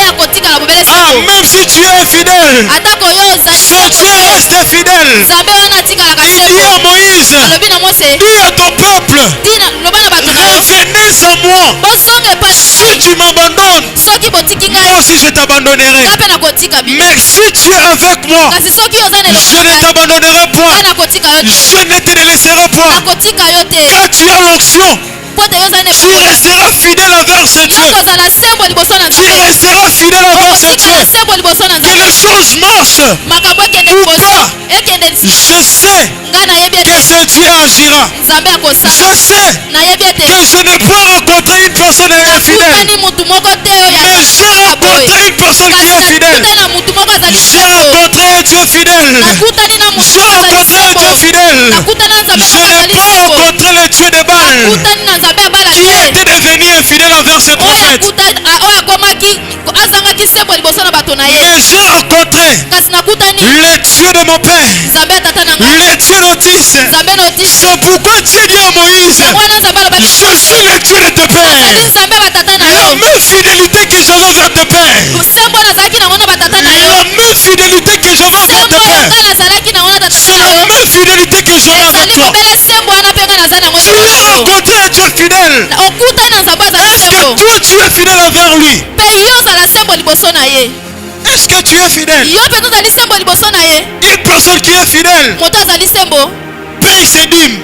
Ah, même si tu es infidèle, ce Dieu reste fidèle. Il dit à Moïse, dis à ton peuple, revenez à moi. Si tu m'abandonnes, moi aussi je t'abandonnerai. Mais si tu es avec moi, je ne t'abandonnerai point. Je ne te laisserai point. Car tu as l'onction Tu resteras fidèle envers ce Dieu. Tu resteras fidèle envers ce Dieu. Que les choses marchent ou pas, je sais que ce Dieu agira. Je sais que je n'ai pas rencontré une personne infidèle, mais j'ai rencontré une personne qui est fidèle. J'ai rencontré un Dieu fidèle. J'ai rencontré un Dieu fidèle. Je n'ai pas rencontré le Dieu de Baal qui était devenu infidèle envers ses prophètes. Mais j'ai rencontré le Dieu de mon père, le Dieu d'Otis. C'est pourquoi Dieu dit à Moïse, je suis le Dieu de tes pères. La même fidélité que j'avais vers tes pères, la même fidélité que j'avais vers tes pères, c'est la même fidélité que j'aurai avec toi. Tu as rencontré un Dieu fidèle. Est-ce que toi tu es fidèle envers lui? Est-ce que tu es fidèle? Une personne qui est fidèle paye ses dîmes.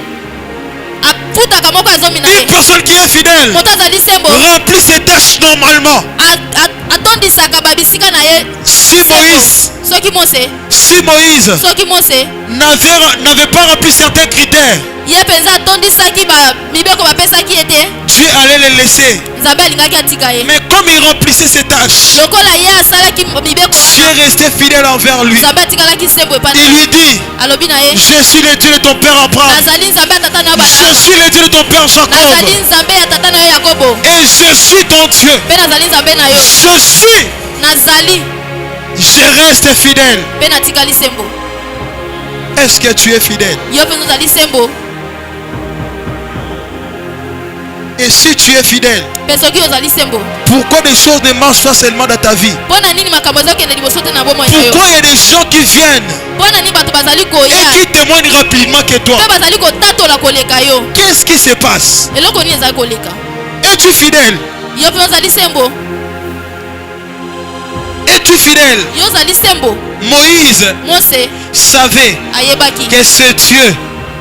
Une personne qui est fidèle remplit ses tâches normalement. Si Moïse n'avait pas rempli certains critères, Dieu allait le laisser. Mais comme il remplissait ses tâches, Dieu restait fidèle envers lui. Il lui dit, je suis le Dieu de ton père Abraham, je suis le Dieu de ton père Jacob, et je suis ton Dieu. Je reste fidèle. Est-ce que tu es fidèle? Et si tu es fidèle, pourquoi des choses ne marchent pas seulement dans ta vie? Pourquoi il y a des gens qui viennent et qui témoignent rapidement que toi? Qu'est-ce qui se passe? Es-tu fidèle? Es-tu fidèle? Moïse savait que ce Dieu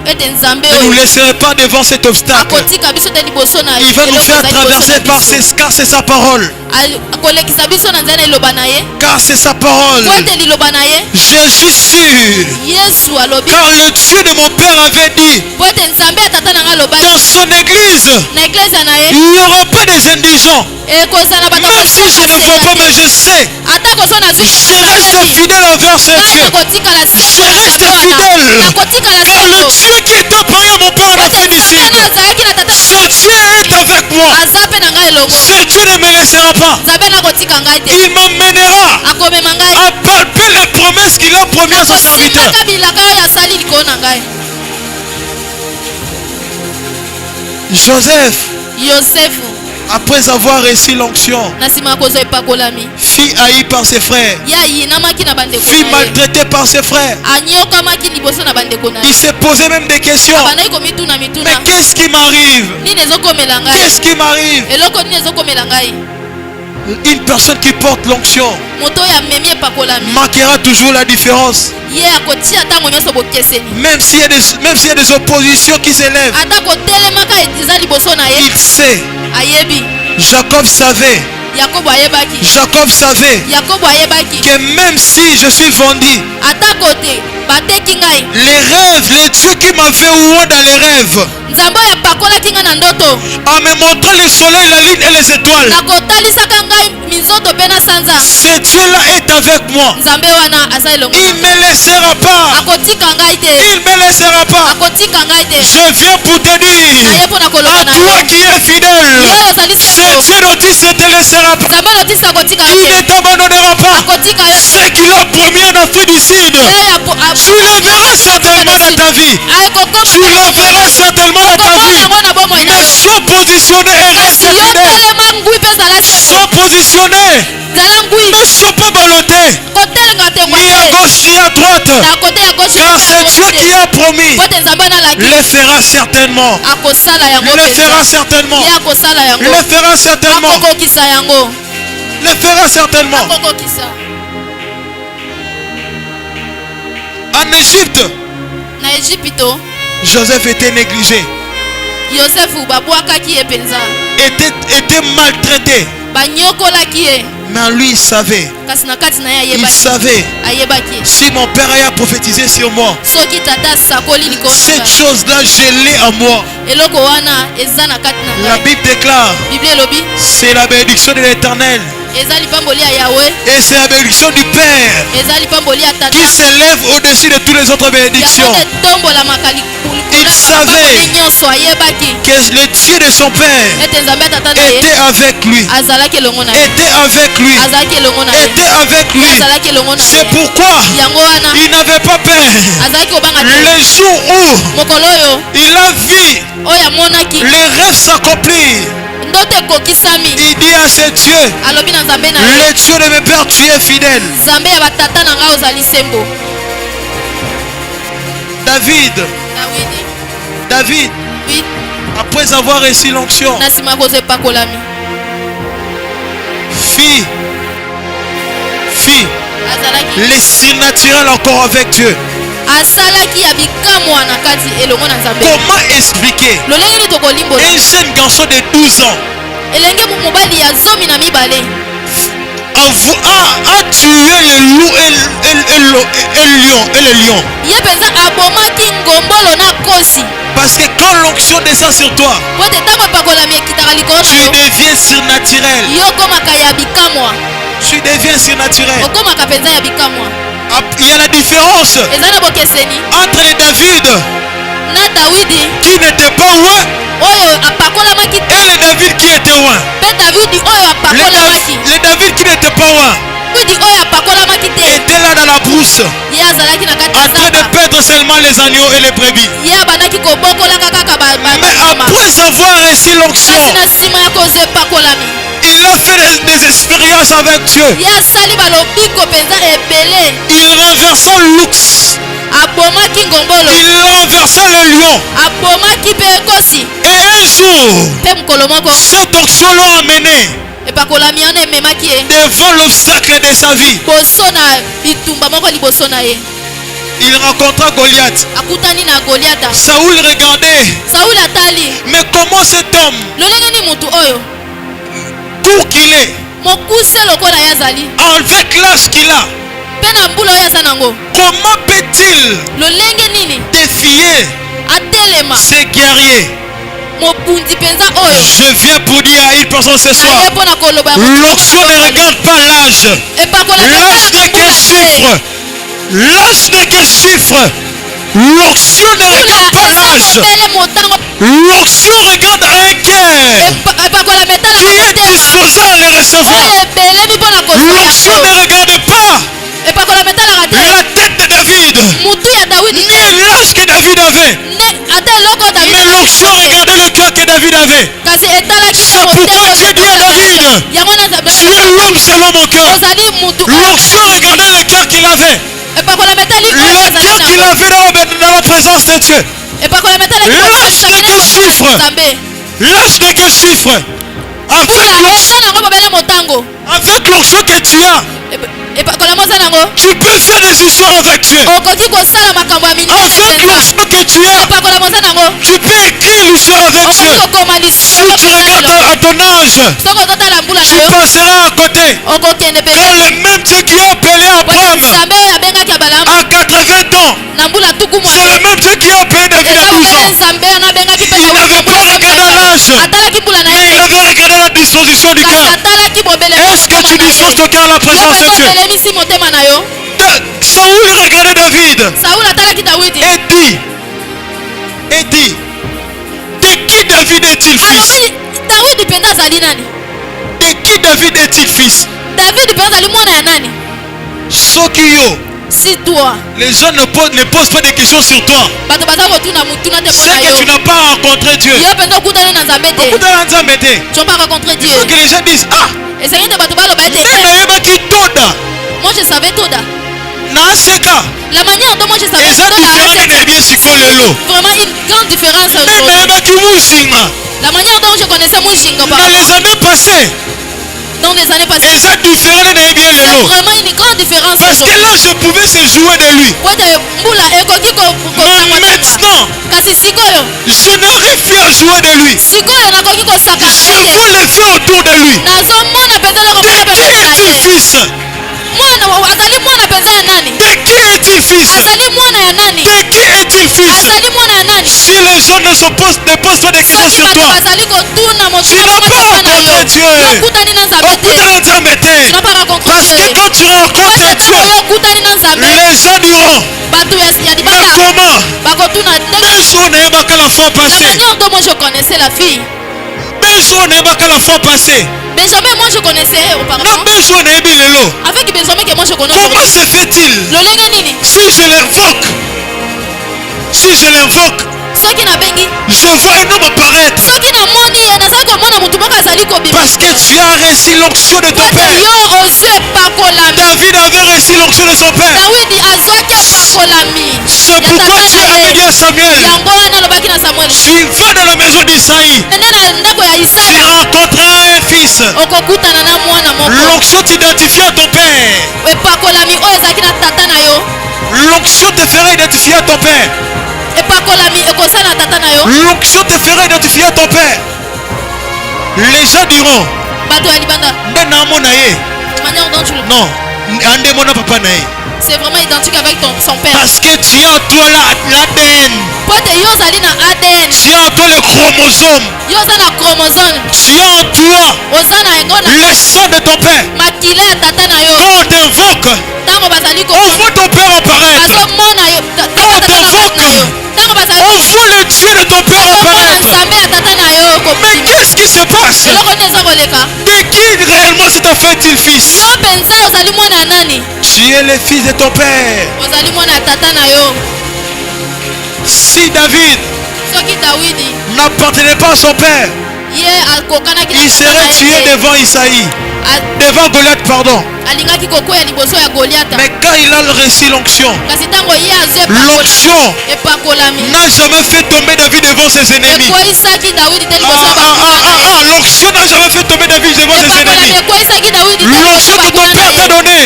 ne nous laisserait pas devant cet obstacle. Il va nous faire traverser car c'est sa parole. Car c'est sa parole. Je suis sûr. Car le Dieu de mon père avait dit dans son église, il n'y aura pas des indigents. Même si je ne vois pas, mais je sais. Je reste fidèle envers ce Dieu. Je reste fidèle. Car le Dieu qui était prêt à mon père en Afrique du Sud, ce Dieu est avec moi. Ce Dieu ne me laissera pas. Il m'emmènera à palper les promesses qu'il a promis à son serviteur. Joseph, après avoir reçu l'onction, fut haï par ses frères, fut maltraité par ses frères. Il s'est posé même des questions. Mais qu'est-ce qui m'arrive? Qu'est-ce qui m'arrive? Une personne qui porte l'onction marquera toujours la différence. Même s'il y a des oppositions qui s'élèvent, il sait. Jacob savait que même si je suis vendu, les rêves, les dieux qui m'ont fait ouer dans les rêves, en me montrant le soleil, la lune et les étoiles, ce Dieu-là est avec moi. Il ne me laissera pas. Il ne me laissera pas. Je viens pour te dire, à toi qui es fidèle, ce Dieu d'Otis ne te laissera pas. Il ne t'abandonnera pas. Ce qu'il a promis en Afrique du Sud, tu le verras certainement dans ta vie. Tu le verras certainement dans ta vie. Mais sois positionné et reste fidèle. Sois positionné. Ne sois pas ballotté, ni à gauche ni à droite. Car c'est Dieu qui a promis. Le fera certainement. Le fera certainement. Le fera certainement. Le fera certainement. En Égypte, Joseph était négligé. Yosefu babwakaki ye penza. était maltraité. Banyokolaki ye. Mais en lui, il savait. Kasi na kati na ye Il ayebaki. savait. Ayebaki. Si mon père a prophétisé sur moi, Soki tata sakoli likolo na cette ngai. chose-là, je l'ai en moi. Eloko wana eza na kati na La ngai. Bible déclare, Bible elobi c'est la bénédiction de l'Éternel. eza lipamboli ya Yahweh. Et c'est la bénédiction du Père Eza lipamboli ya tata. qui s'élève au-dessus de toutes les autres bénédictions. Yango etombola makali. Il savait nyonso ayebaki. que le Dieu de son Père Ete nzambe tata na ye. était avec lui. Azalaki elongo na ye. Était avec lui. Azalaki elongo na ye. Était avec lui. Azalaki elongo na ye. C'est pourquoi Yango wana il n'avait pas peur. azalaki kobanga te. Le jour où Mokolo oyo il a vu oyo amonaki les rêves s'accomplir, ndoto ekokisami. il dit à ce Dieu, Alobi na nzambe na ye. le Dieu de mes pères, tu es fidèle. Nzambe ya batata na ngai ozali sembo. David, Oui, après avoir reçu l'onction, na nsima kozwa epakolami. fit Azalaki les surnaturels encore avec Dieu. asalaki ya bikamwa na kati elongo na nzambe. Comment expliquer Lolenge nini tokolimbola? un jeune garçon de 12 ans Elenge mobali ya 12 a tué le loup et le lion? ye penza abomaki ngombolo na kosi. Parce que quand l'onction descend sur toi, Po ete ntango epakolami ekitaka likolo na tu yo, deviens surnaturel. yo okomaka ya bikamwa. Tu deviens surnaturel. Okomaka penza ya bikamwa. Il y a la différence Eza na bokeseni entre les David na Dawidi qui n'était pas loin oyo apakolamaki te, et les David qui étaient loin. mpe Davidi oyo apakolamaki. Les David qui n'étaient pas loin Davidi oyo apakolamaki te, étaient là dans la brousse ye azalaki na kati en ya train de zamba. perdre seulement les agneaux et les brebis. Ye abandaki kobokolaka kaka Mais banyama. après avoir reçu l'onction, Kasi na nsima ya kozwa epakolami, il a fait des expériences avec Dieu. ye asali balobiko penza ebele. Il renversa l'ours. Abomaki ngombolo, Il renversa le lion. abomaki mpe ekosi. Et un jour, Mpe mokolo moko cette onction l'a amené epakolami wana ememaki ye devant l'obstacle de sa vie. boso na bitumba moko liboso na ye. Il rencontra Goliath. Akutani na Goliata. Saoul regardait. Sauli atali Mais comment cet homme, lolenge ni mutu oyo tout qu'il est, mokuse lokola ye azali avec l'âge qu'il a, mpe na mbula oyo aza nango, comment peut-il lolenge nini défier atelema ces guerriers? mobundi penza oyo Je viens pour dire à une personne ce soir, aye mpo na koloba ya l'onction ne regarde pas l'âge. L'âge n'est qu'un chiffre. L'âge n'est qu'un chiffre. L'onction ne regarde pas l'âge. mbele motango L'onction regarde un cœur epakolami qui etalaka est motema disposé à le recevoir. oyo ebelemi mpo na kozwa L'onction yango. ne regarde pas epakolami etalaka te la tête de David, mutu ya Dawidi ni l'âge que David avait. ata eloko Dawidi Mais l'onction regardait le cœur que David avait. kasi etalaki C'est pourquoi Dieu dit à David, yango na nzambe tu es l'homme selon mon cœur. ozali mutu L'onction regardait le cœur qu'il avait. epakolami etali Le oyo azali cœur qu'il nango avait dans la présence de Dieu. epakolami etalaki L'âge n'est qu'un chiffre. nzambe L'âge n'est qu'un chiffre. Avec mbula eza nango mobele motango l'onction que tu as, epakolami oza nango tu peux faire des histoires avec Dieu. okoki kosala makambo ya minene Avec penza l'onction que tu as, epakolami oza nango tu peux écrire l'histoire avec okoki Dieu. kokoma Si tu regardes à ton âge, soki ozotala mbula na tu yo passeras à côté. okokende Quand pembeni le même Dieu qui a appelé Abraham nzambe oyo abengaki abalamu à 80 ans, na mbula tuku c'est le même Dieu qui a appelé David à 12 ans. nzambe oyo nabengaki mpe Il n'avait pas regardé l'âge, atalaki mbula na mais il ye avait regardé la disposition du kasi cœur. atalaki bobele Est-ce que tu disposes ton cœur à la présence de Dieu? obelemisi motema na yo Saoul regardait David sauli atalaki Dawidi et dit, de qui David est-il fils? alobi Dawidi mpenza azali nani? De qui David est-il fils? David mpenza azali mwana ya nani? Soki yo, Si toi les gens ne posent pas des questions sur toi. bato baza kotuna mutuna te C'est mpona que yo tu n'as pas rencontré Dieu. yo mpenza okutani na nzambe te Okutana Nzambe te. tu n'as pas rencontré Dieu Il faut que les gens disent, ah, esengi te bato baloba ete nde nayebaki toda moi je savais toda na aseka la manière dont moi je savais eza toda différent c'est na yebi sikoyo lelo. vraiment une grande différence Nde aujourd'hui. nayebaki muzinga La manière dont je connaissais Mushinga dans les années passées. dans les années passées. Et ça différent de bien C'est lelo. vraiment une grande différence. Parce que là, je pouvais se jouer de lui. Mais Maintenant, kasi sikoyo je n'arrive plus à jouer de lui. sikoyo nakoki kosaka Je vois les faits autour de lui. nazomona penza eloko De moko qui pembeni na est-il ye. fils? Mwana azali mwana penza ya nani? De qui est-il fils? Azali mwana ya nani? De qui est-il fils? Azali mwana ya nani? Si les gens ne posent pas des questions sur Soki toi, bato bazali kotuna tu n'as pas rencontré Dieu. okutani na nzambe te. Okutana Nzambe te. Tu n'as pas rencontré Parce que Dieu. quand tu rencontres Dieu, okutani na nzambe les gens diront, bato ya mais libanda comment? bakotuna Un jour, on n'a pas qu'à la fois la passée. manière dont moi je connaissais la fille. Un jour, on n'a pas qu'à la fois passée. Benjamin, moi je connaissais auparavant. Non, un jour, on n'a pas lelo. Avec Benjamin que moi je connais Comment aujourd'hui. se fait-il Lolenge nini? si je l'invoque? Si je l'invoque, Soki na bengi. je vois un homme apparaître. Soki na moni ye nazali komona mutu moko azali kobima. Parce que tu as reçu l'onction de ton père. Yo ozwi epakolami. David avait reçu l'onction de son père. Dawidi azwaki epakolami. C'est pourquoi Dieu avait dit à Samuel, yango wana alobaki na Samuel. tu vas dans la maison d'Isaïe, Ende na ndako ya tu Isaïe rencontreras un fils. okokutana na mwana moko. L'onction t'identifie à ton père. Epakolami oyo ezalaki na tata na yo. L'onction te fera identifier à ton père. Epakolami ekosala na tata na yo. L'onction te fera identifier à ton père. Les gens diront, Bato ya libanda. manière dont tu le non, c'est vraiment identique avec son père. parce que tu as en toi l'ADN, Pote yo ozali na ADN. tu as en toi le chromosome, Yo oza na chromosome. tu as en toi Oza na yango na le sang de ton père. makila ya tata na yo. Quand on t'invoque, Ntango bazali ko on voit ton père apparaître. bazomona yo. Quand on t'invoque, Ntango bazali on voit le Dieu de ton père komona apparaître. nzambe ya tata na yo Mais kobima. qu'est-ce qui se passe? Eloko nini eza koleka? De qui réellement cet enfant est-il fils? Yo penza ozali mwana ya nani? Tu es le fils de ton père. Ozali mwana ya tata na yo. Si David Soki Dawidi n'appartenait pas à son père, ye akokanaki na il tata na serait ye tué te. devant Isaïe, devant Goliath, pardon. Alingaki kokwea liboso ya Goliata. Mais quand il a reçu l'onction, Kasi ntango ye azwi l'onction epakolami n'a jamais fait tomber David devant ses ennemis. ekoyisaki Dawidi te liboso ya bakuna na ye. L'onction n'a jamais fait tomber David devant ses Epakolami ennemis. ekoyisaki Dawidi te L'onction liboso ya que ton bakuna père t'a na ye. donné,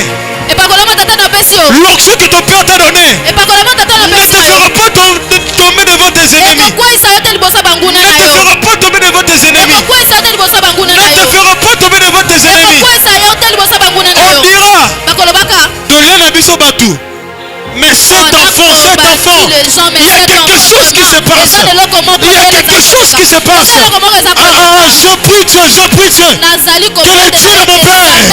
Epakolama tata na pesi yo. l'onction que ton père t'a donné, Epakolama tata na ne pesi te yo. fera pas tomber devant tes ennemis. Ekokweyisa yo te liboso ya banguna Ne na te yo. fera pas tomber devant tes ennemis. Ekokweyisa yo te liboso ya banguna Ne na te yo. fera pas tomber devant tes ennemis. Ekokweyisa yo te liboso ya banguna na On yo. dira Bakolobaka de l'un abisso Batou. Mais cet enfant, il y a quelque chose qui se passe. Il y a quelque chose qui se passe. Je prie Dieu, je prie Dieu. nazali Que le Dieu de mon père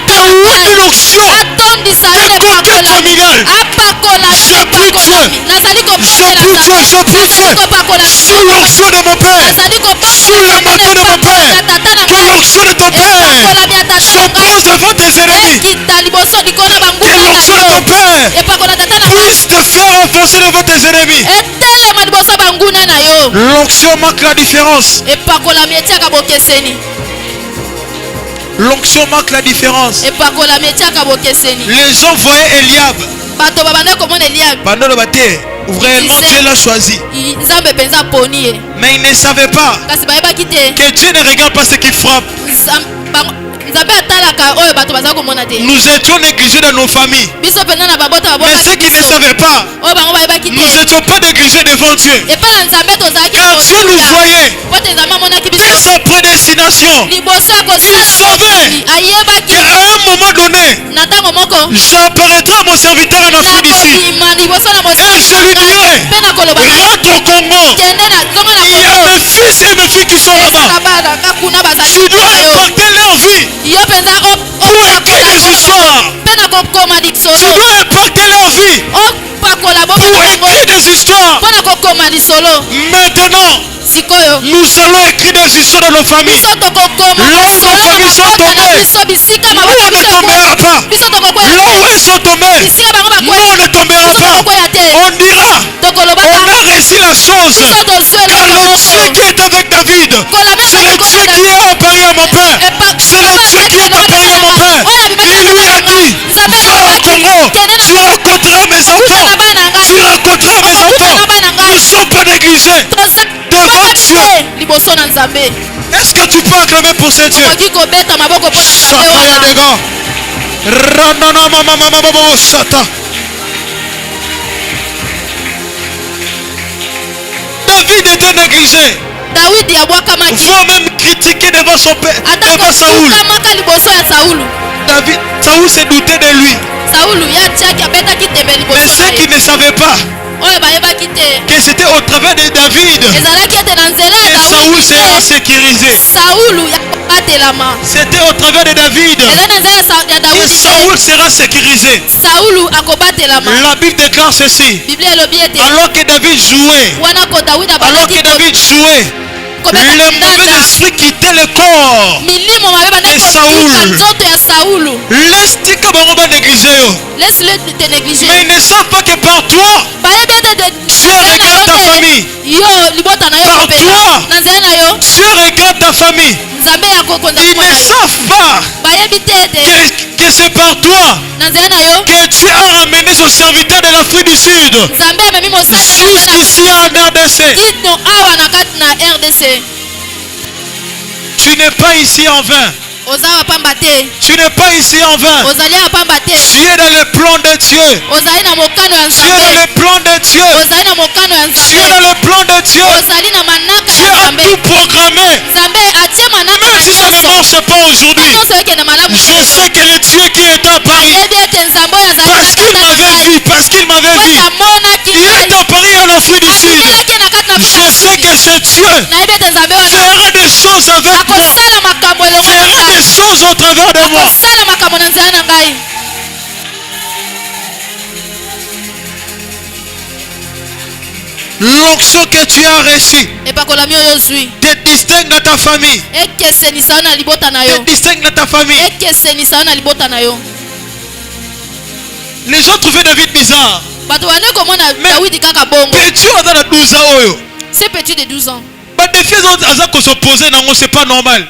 t'envoie une onction, un conquête familiale. Je prie Dieu, je prie Dieu, je prie Dieu. Sous l'onction de mon père, sous la main de mon père, que l'onction de ton père s'oppose devant tes ennemis. Que l'onction de ton père puisse te faire avancer devant tes ennemis. etelema liboso ya banguna na yo. L'onction marque la différence. epakolami etiaka bokeseni. L'onction marque la différence. epakolami etiaka bokeseni. Les gens voyaient Eliab. bato babanda komona Eliabi. Pendant le bâté, réellement Dieu l'a choisi. nzambe penza aponi ye. Mais ils ne savaient pas kasi bayebaki te que Dieu ne regarde pas ce qui frappe. nzambe atalaka oyo bato baza komona te. Nous étions négligés dans nos familles. biso penza na babota Mais ceux qui ne savaient pas, oyo bango bayebaki nous te. n'étions pas négligés devant Dieu. epai na nzambe tozalaki Car Dieu nous voyait po te nzambe amonaki dès biso sa prédestination. liboso ya Il savait ayebaki qu'à un moment donné, na ntango moko j'apparaîtrai à mon serviteur en Afrique d'ici. nakobima liboso na Et je lui dirai, mpe nakoloba na ye rentre au Congo. kende na zonga na Il y a mes fils et mes filles qui sont là-bas. bana kuna bazali Tu dois na yo impacter leur vie yo mpenza pour écrire des histoires. mpe nakokoma Tu lisolo dois impacter leur vie opakola pour bobango écrire des histoires. mpo nakokoma lisolo Maintenant, sikoyo nous allons écrire des histoires dans nos familles. biso tokokoma Là où nos familles sont tombées, biso bisika nous on ne tombera pas. biso tokokwea Là où elles sont tombées, bisika bango nous bakwea on ne tombera biso pas. tokokwea te On dira, tokolobaka on a réussi la chose. biso tozwela Car le Dieu qui est avec David, c'est le Dieu qui est apparu à mon père. C'est le Dieu qui est apparu à mon père. Il lui a dit, va au Congo, tu rencontreras mes enfants. Tu rencontreras mes enfants. Nous ne sommes pas négligés devant Dieu. liboso na nzambe. Est-ce que tu peux acclamer pour ce Dieu? okoki kobeta maboko mpo na nzambe Sakaya wana. dega. Ranana mama mama mama sata. David était négligé. Dawidi abwakamaki. Voire même critiqué devant son père, devant Saoul. atakokamaka liboso ya Saulu. David, Saoul s'est douté de lui. Saulu ya tiaki abetaki tembe Mais liboso ceux na qui ye. ne savaient pas Oyo bayebaki te. que c'était au travers de David Ezalaki ete na nzela que ya Saoul Dawidi sera te sécurisé. Saulu ya kobatelama. C'était au travers de David Eza na nzela ya que Dawidi Saoul te sera sécurisé. Saulu akobatelama. La Bible déclare ceci. Biblia elobi ete Alors que David jouait, wana ko Dawidi alors que David jouait, le mauvais esprit quittait le corps. milimo mabe bandaki Saul. kotika nzoto ya Saulu. Laisse-t-il que Bango va négliger eux. Laisse-le te négliger. Mais ils ne savent pas que par toi, bayebi ete Dieu regarde ta famille. yo libota na yo Par kopesa toi. na nzela na yo Dieu regarde ta famille. nzambe akokonza Ils mwana ne na yo. savent pas bayebi te ete que c'est par toi na nzela na yo que Dieu a ramené son serviteur de l'Afrique du Sud nzambe amemi mosali jusqu'ici en RDC. kino awa na kati na RDC. Tu n'es pas ici en vain. oza wapamba te Tu n'es pas ici en vain. ozali wapamba te Tu es dans le plan de Dieu. ozali na mokano ya Tu es dans nzambe le plan de Dieu. ozali na mokano ya Tu es dans nzambe le plan de Dieu. ozali na manaka Dieu ya a nzambe tout programmé. nzambe atie manaka Même na si ça ne nyonso marche pas aujourd'hui, nyonso ekende malamu je sais que le Dieu qui est à Paris, bayebi ete nzambe oyo azali parce qu'il m'avait vu, parce qu'il m'avait vu, amonaki il est à Paris en Afrique du Sud. atingelaki na kati na Je sais que ce Dieu nayebi ete nzambe wana fera des choses avec moi, akosala makambo elongo na fera des ngai choses au travers de moi. akosala makambo na nzela na ngai. L'onction que tu as reçue epakolami oyo ozwi te distingue dans ta famille. ekesenisa yo na libota na Te yo distingue dans ta famille. ekesenisa yo na libota na yo. Les gens trouvaient David bizarre. bato bande komona Mais- dawidi kaka bongo Petit aza na 12 ans oyo. c'est petit de 12 ans. Badefi aza kosoposer nango, c'est pas normal.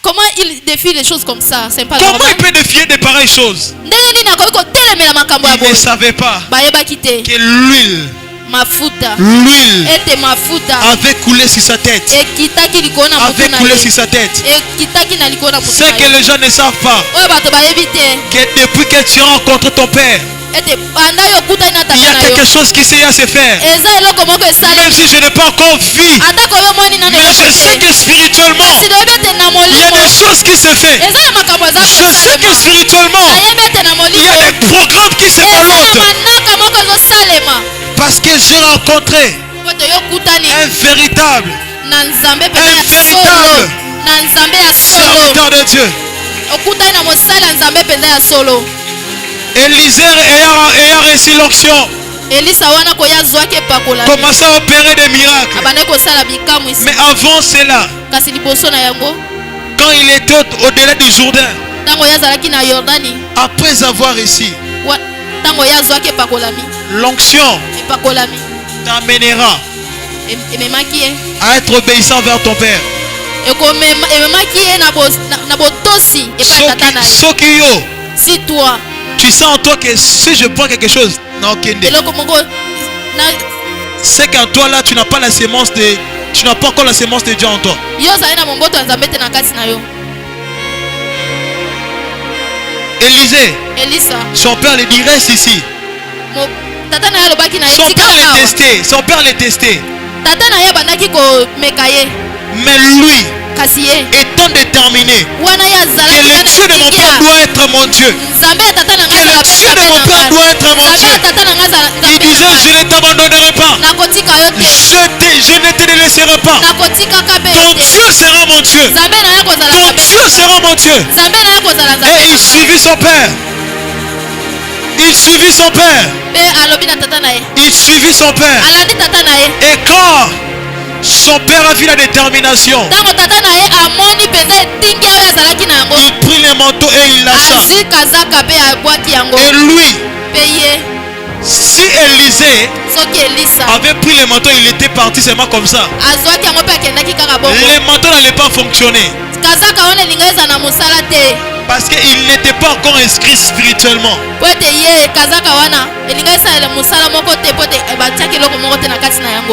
Comment il défie les choses comme ça? C'est pas Comment normal. il peut défier de pareilles choses? ndenge nini akoki kotelemela makambo ya Il ne boye savait pas bayebaki te que l'huile ete mafuta avait coulé sur sa tête. ekitaki likolo na mutu Avait na coulé ye sur sa tête. ekitaki na likolo na mutu C'est na que ye les gens ne savent pas oyo bato bayebi te que depuis que tu as rencontré ton père, ete banda yo okutani na il y a tata na yo quelque chose qui sait à se faire. eza eloko moko Même esalemi si je n'ai pas encore vu, atako yo moni nano mais je sais que spirituellement, kasi toyebi ete na il y a molimo des choses qui se font. eza na makambo eza Je sais que kosalema spirituellement, nayebi ete na il y molimo a des programmes qui se eza na ballottent. manaka moko ezosalema Parce que j'ai rencontré po toyokutani un véritable na nzambe mpenza ya véritable solo na nzambe ya solo serviteur de Dieu. okutani na mosali ya nzambe mpenza ya solo. Élisée ayant reçu l'onction, elisa wana koya azwaki epakolami commençait à opérer des miracles. abandaki kosala bikamwisi Mais avant cela, kasi liboso na yango quand il était au-delà du Jourdain, ntango ye azalaki na yordani après avoir reçu ntango ye azwaki epakolami l'onction, epakolami t'amènera ememaki ye à être obéissant vers ton père. ememaki ye na botosi epai ya tata na ye. Soki yo, si toi tu sens en toi que si je prends quelque chose, non, Kende, eloko moko c'est qu'en toi là, tu n'as pas la sémence de, tu n'as pas encore la sémence de Dieu en toi. yo ozali na momboto ya nzambe te na kati na yo. Élisée, elisa son père le dit, reste ici. tata na ye alobaki na ye Son tika père awa le testait, son père le testait. tata na ye abandaki komeka ye Mais lui, kasi ye étant déterminé wana ye que azalaki le Dieu de mon père doit être mon Dieu, nzambe ya tata na que ngai le Dieu de mon père doit être mon nzambe Dieu, ya tata na ngai il disait, je ne t'abandonnerai pas. nakotika yo te Je ne te délaisserai pas. nakotikaka mpe Ton yo te Dieu sera mon Dieu. nzambe na ye kozala Ton nzambe Dieu sera mon Dieu. nzambe na ye kozala nzambe Et il suivit son père. Il suivit son père. mpe alobi na tata na ye Il suivit son père. alandi tata na ye Et quand son père a vu la détermination, ntango tata na ye amoni mpenza etingi oyo azalaki na yango il prit les manteaux et il lâcha. azwi kazaka mpe abwaki yango Et lui, mpe ye si Élisée soki elisa avait pris les manteaux, il était parti seulement comme ça. azwaki yango mpe akendaki kaka bongo Les manteaux n'allaient pas fonctionner. kazaka wana elinga eza na mosala te Parce qu'il n'était pas encore inscrit spirituellement.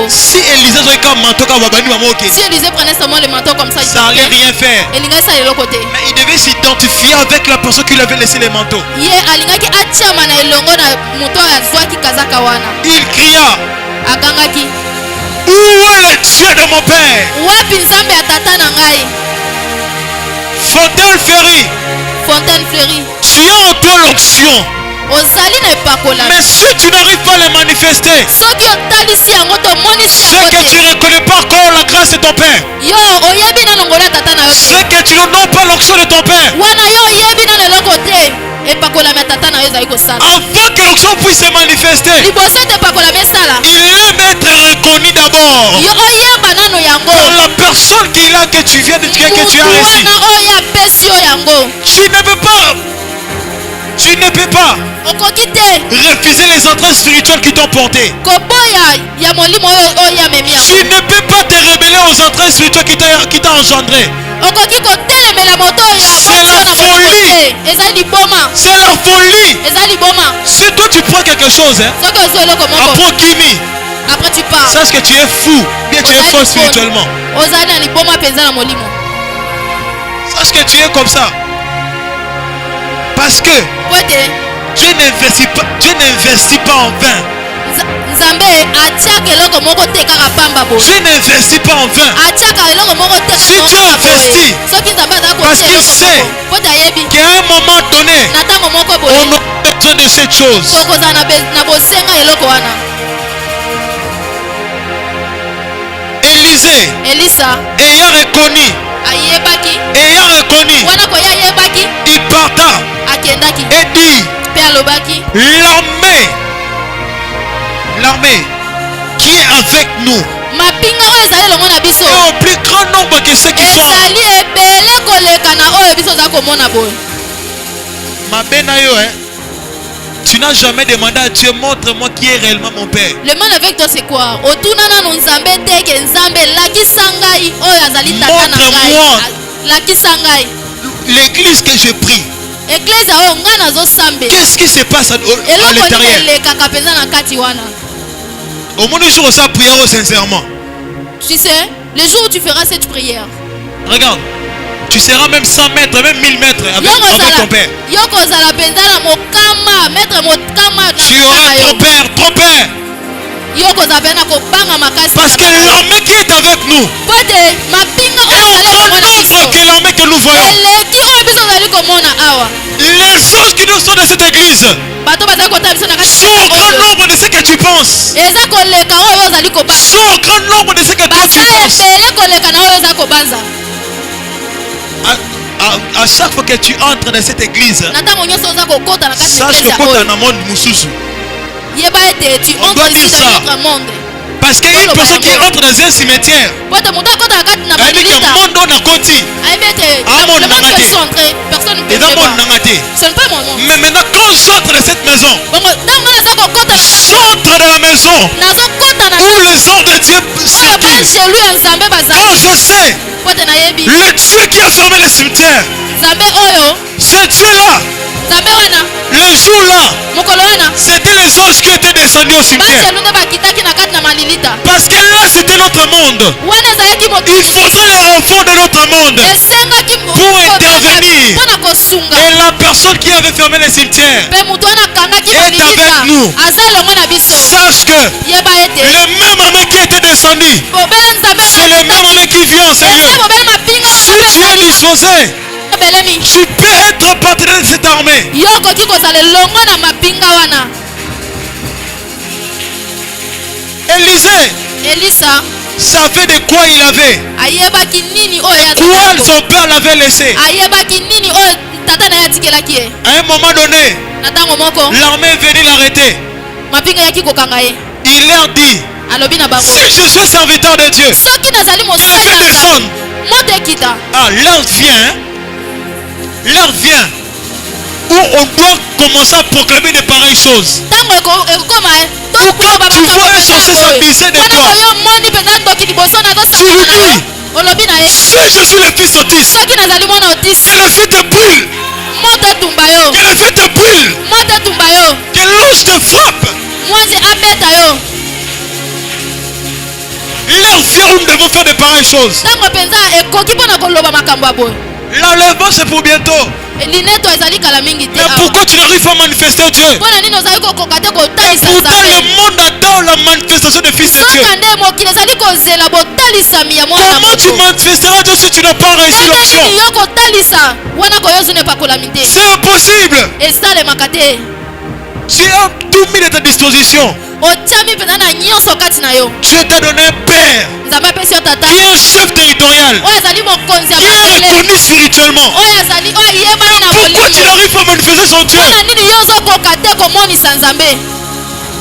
Si Élisée prenait seulement le manteau comme ça, ça n'allait rien faire. Mais il devait s'identifier avec la personne qui lui avait laissé les manteaux. Il cria: où est le Dieu de mon père? Fontaine fleurie. Tu as en toi l'onction. Mais si tu n'arrives pas à les manifester, c'est que tu ne reconnais pas encore la grâce de ton père. C'est que tu n'honores pas l'onction de ton père. Avant que l'onction puisse se manifester, il aime être reconnu d'abord par la personne qui est là, que tu viens de dire que tu as reçu. Tu ne peux pas refuser les entrées spirituelles qui t'ont porté. Tu ne peux pas te rébeller aux entrées spirituelles qui t'ont engendré. C'est la folie. C'est la folie. Si toi tu prends quelque chose, après tu pars, sache que tu es fou, bien tu es faux spirituellement. Sache que tu es comme ça. Parce que Dieu n'investit pas en vain. Dieu n'investit pas en vain. Si Dieu investit, parce qu'il sait qu'à un moment donné, on a besoin de cette chose. Élisée, ayant reconnu, il parta et dit: l'armée qui est avec nous est au plus grand nombre que ceux qui sont. Tu n'as jamais demandé à Dieu: montre-moi qui est réellement mon père. Le mal avec toi c'est quoi? Montre-moi l'église que je prie. Qu'est-ce qui se passe à l'intérieur? Au moins le jour où ça prière sincèrement. Tu sais, le jour où tu feras cette prière, regarde, tu seras même 100 mètres, même 1000 mètres avec ton père. Tu auras ton père. Parce que l'armée qui est avec nous est en nombre que l'armée que nous voyons. Les choses qui nous sont dans cette église sont au grand nombre de ce que tu penses. Sont au grand nombre de ce que tu penses. À chaque fois que tu entres dans cette église, sache que quand tu es dans un monde mususu, on doit dire ça. Parce qu'il y a une personne qui entre dans un cimetière, elle dit que monde on a conti. Mais maintenant quand j'entre dans cette maison, j'entre dans la maison où les hommes de Dieu s'activent. Quand je sais le Dieu qui a fermé les cimetières, ce Dieu-là, le jour-là, c'était les anges qui étaient descendus au cimetière. Parce que là, c'était notre monde. Il faudrait les renforts de notre monde pour intervenir. Et la personne qui avait fermé les cimetières est avec nous. Sache que le même armée qui était descendu, c'est le même armée qui vient en Seigneur. Si tu es disposé, tu peux être partenaire de cette armée. Élisée savait de quoi il avait, quoi son père l'avait laissé. À un moment donné, l'armée est venue l'arrêter. Il leur dit: si je suis serviteur de Dieu, je vais descendre. Ah, l'heure vient où on doit commencer à proclamer de pareilles choses. Ou quand tu vois un sorcier s'amuser de toi, tu lui dis: si je suis le fils d'Otis, que le feu te brûle. Que le feu te brûle. Que l'ange te frappe. Leur fier, nous devons faire de pareilles choses. L'enlèvement c'est pour bientôt. Mais pourquoi tu n'arrives pas à manifester Dieu? Pourtant le monde adore la manifestation des fils de Dieu. Comment tu manifesteras Dieu si tu n'as pas réussi l'onction? C'est impossible. Tu as tout mis à ta disposition. Dieu t'a donné un père qui est un chef territorial, qui est reconnu spirituellement. Pourquoi tu n'arrives pas à manifester son Dieu?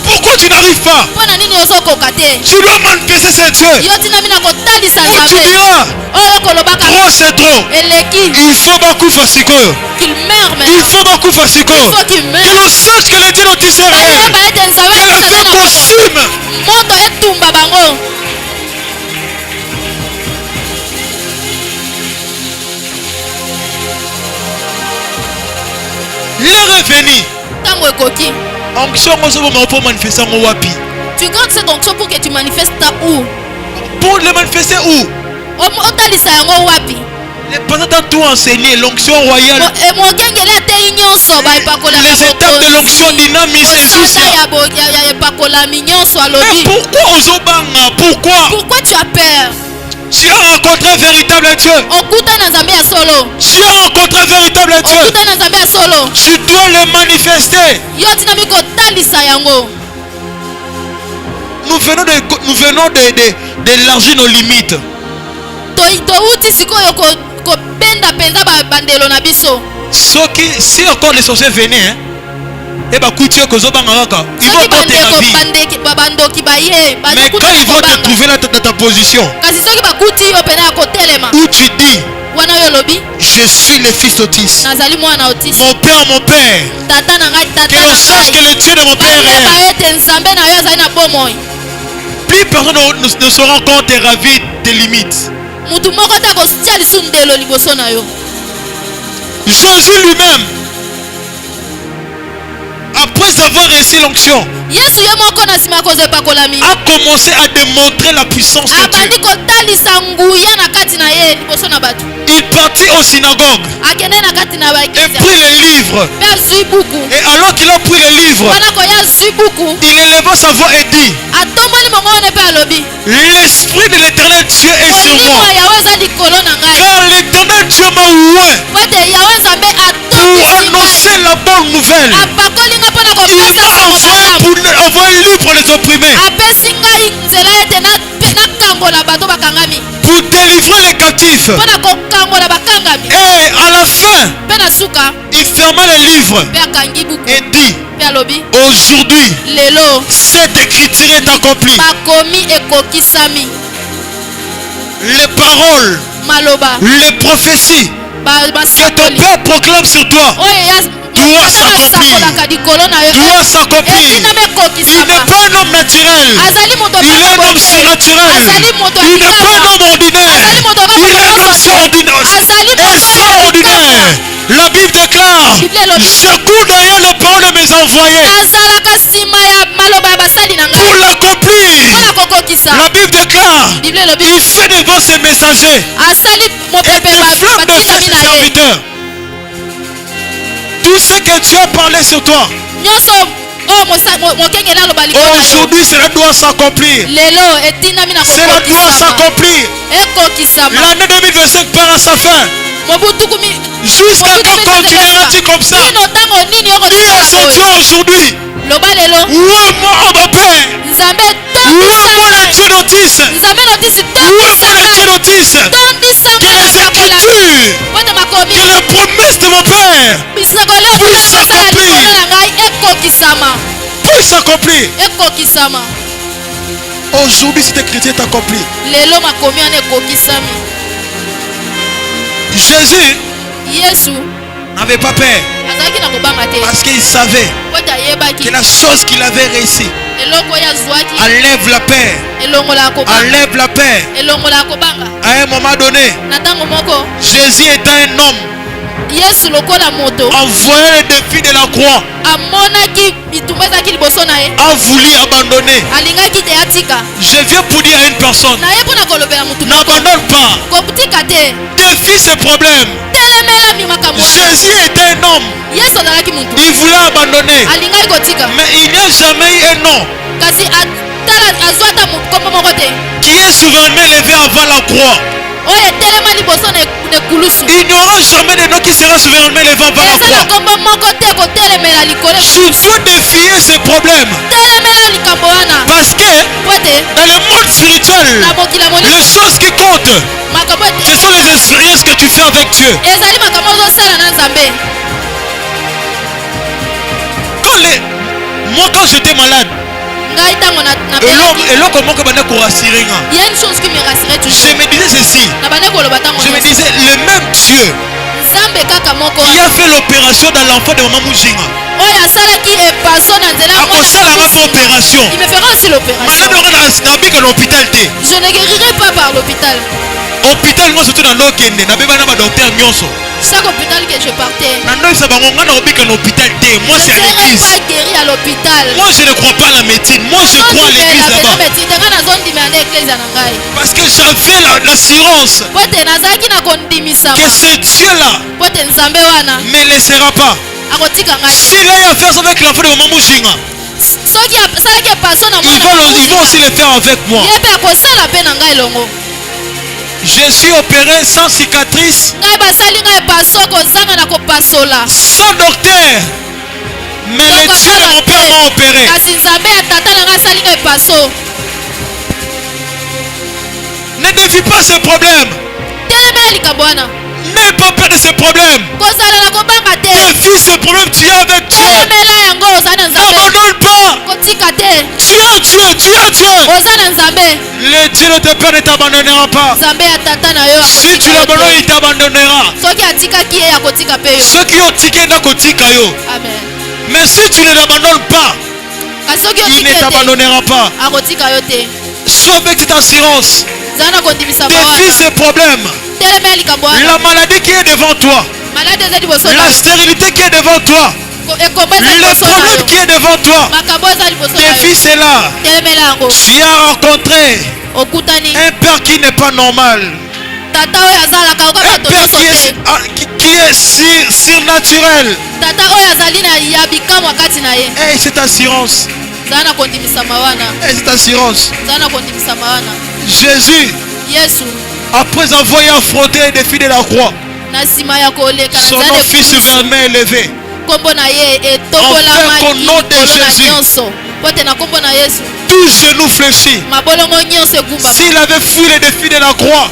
Pourquoi tu n'arrives pas? Tu dois manifester ce Dieu. Où tu diras trop c'est trop. Il faut beaucoup fascicler. Il faut beaucoup fascicler. Que l'on sache que le Dieu dont tu sais réel. Que le feu consume. L'heure est venue. Onction pour manifester en wapi. Tu gardes cette onction pour que tu manifestes où? Pour le manifester où? Les pasteurs t'ont tout enseigné, l'onction royale. Les étapes de l'onction dynamisée jusqu'à. Mais pourquoi Ozobanga? Pourquoi tu as peur? Tu as rencontré un véritable Dieu. Tu as rencontré un véritable Dieu. Tu dois le manifester. Nous venons d'élargir nos limites. Si encore les sorciers venaient, ils vont compter la vie. Mais quand ils vont te trouver là dans ta position, où tu dis, je suis le fils d'Otis. Mon père. Que l'on sache que le Dieu de mon père est. Plus personne ne se rend compte et ravi des limites. Jésus lui-même, après avoir reçu l'onction, a commencé à démontrer la puissance de Dieu. Il partit aux synagogues et prit les livres. Et alors qu'il a pris les livres, il éleva sa voix et dit, l'Esprit de l'Éternel Dieu est sur moi. Car l'Éternel Dieu m'a oint pour annoncer la bonne nouvelle. Il m'a envoyé libre les opprimés, pour délivrer les captifs. Et à la fin, il ferma les livres et dit, aujourd'hui, cette écriture est accomplie. Les paroles, les prophéties que ton Père proclame sur toi doit s'accomplir. Il n'est pas un homme naturel. Il est un homme surnaturel. Il n'est pas un homme ordinaire. Il est un homme extraordinaire. La Bible déclare, j'accours derrière les paroles de mes envoyés pour l'accomplir. La Bible déclare, il fait devant ses messagers et des flammes devant ses serviteurs. Tout ce que Dieu a parlé sur toi, aujourd'hui cela doit s'accomplir. Cela doit s'accomplir. L'année 2025 part à sa fin. Jusqu'à quand continuera-t-il comme ça? Qui est ce Dieu aujourd'hui? Où est moi, mon Père? Où est moi le Dieu d'Otis? Où est moi le Dieu d'Otis? Que les écritures, que les promesses de mon Père puissent s'accomplir. Puissent s'accomplir. Aujourd'hui, cette écriture est accomplie. Jésus n'avait pas peur parce qu'il savait que la chose qu'il avait réussi enlève la paix. Enlève la paix. À un moment donné, Jésus était un homme en voyant les défis de la croix, a voulu abandonner. Je viens pour dire à une personne, n'abandonne pas. Défie ces problèmes. Jésus était un homme. Il voulait abandonner. Mais il n'y a jamais eu un nom qui est souverainement élevé avant la croix. Il n'y aura jamais de nom qui sera souverainement élevé avant la croix. Tu veux défier ces problèmes. Parce que dans le monde spirituel, les choses qui comptent, ce sont les expériences que tu fais avec Dieu. Quand j'étais malade, il y a une chose qui me rassurait toujours. je me disais ceci. Je me disais, le même Dieu qui a fait l'opération dans l'enfant de Maman Moujinga, opération. Il me fera aussi l'opération. Je ne guérirai pas par l'hôpital. Hôpital, moi surtout dans l'Okende, chaque hôpital que je partais, moi c'est l'église. Pas guéri à l'hôpital. Moi je ne crois pas à la médecine, moi je crois à l'église là-bas. Parce que j'avais l'assurance que ce Dieu-là ne me laissera pas. S'il a eu à faire avec l'enfant de Maman Moujinga, ils vont aussi le faire avec moi. Je suis opéré sans cicatrice, sans docteur. Mais le Dieu de mon père m'a opéré. Ne défie pas ces problèmes. N'aie pas peur de ces problèmes. Défie ces problèmes, tu es avec Dieu. N'abandonne pas. Tu es Dieu. Le Dieu de ton père ne t'abandonnera pas. Si tu l'abandonnes, il t'abandonnera. Ceux qui ont tiqué n'a kotika yo. Mais si tu ne l'abandonnes pas, il ne t'abandonnera pas. Sois avec cette assurance. Défie ces problèmes. La maladie qui est devant toi, la stérilité qui est devant toi, le problème qui est devant toi, défie cela. Tu as rencontré un père qui n'est pas normal, un père qui est surnaturel. Et cette assurance, Jésus, après avoir affronté les défis de la croix, son nom fut souverainement élevé. Enfin qu'au nom de Jésus, tout genou fléchit. S'il avait fui les défis de la croix,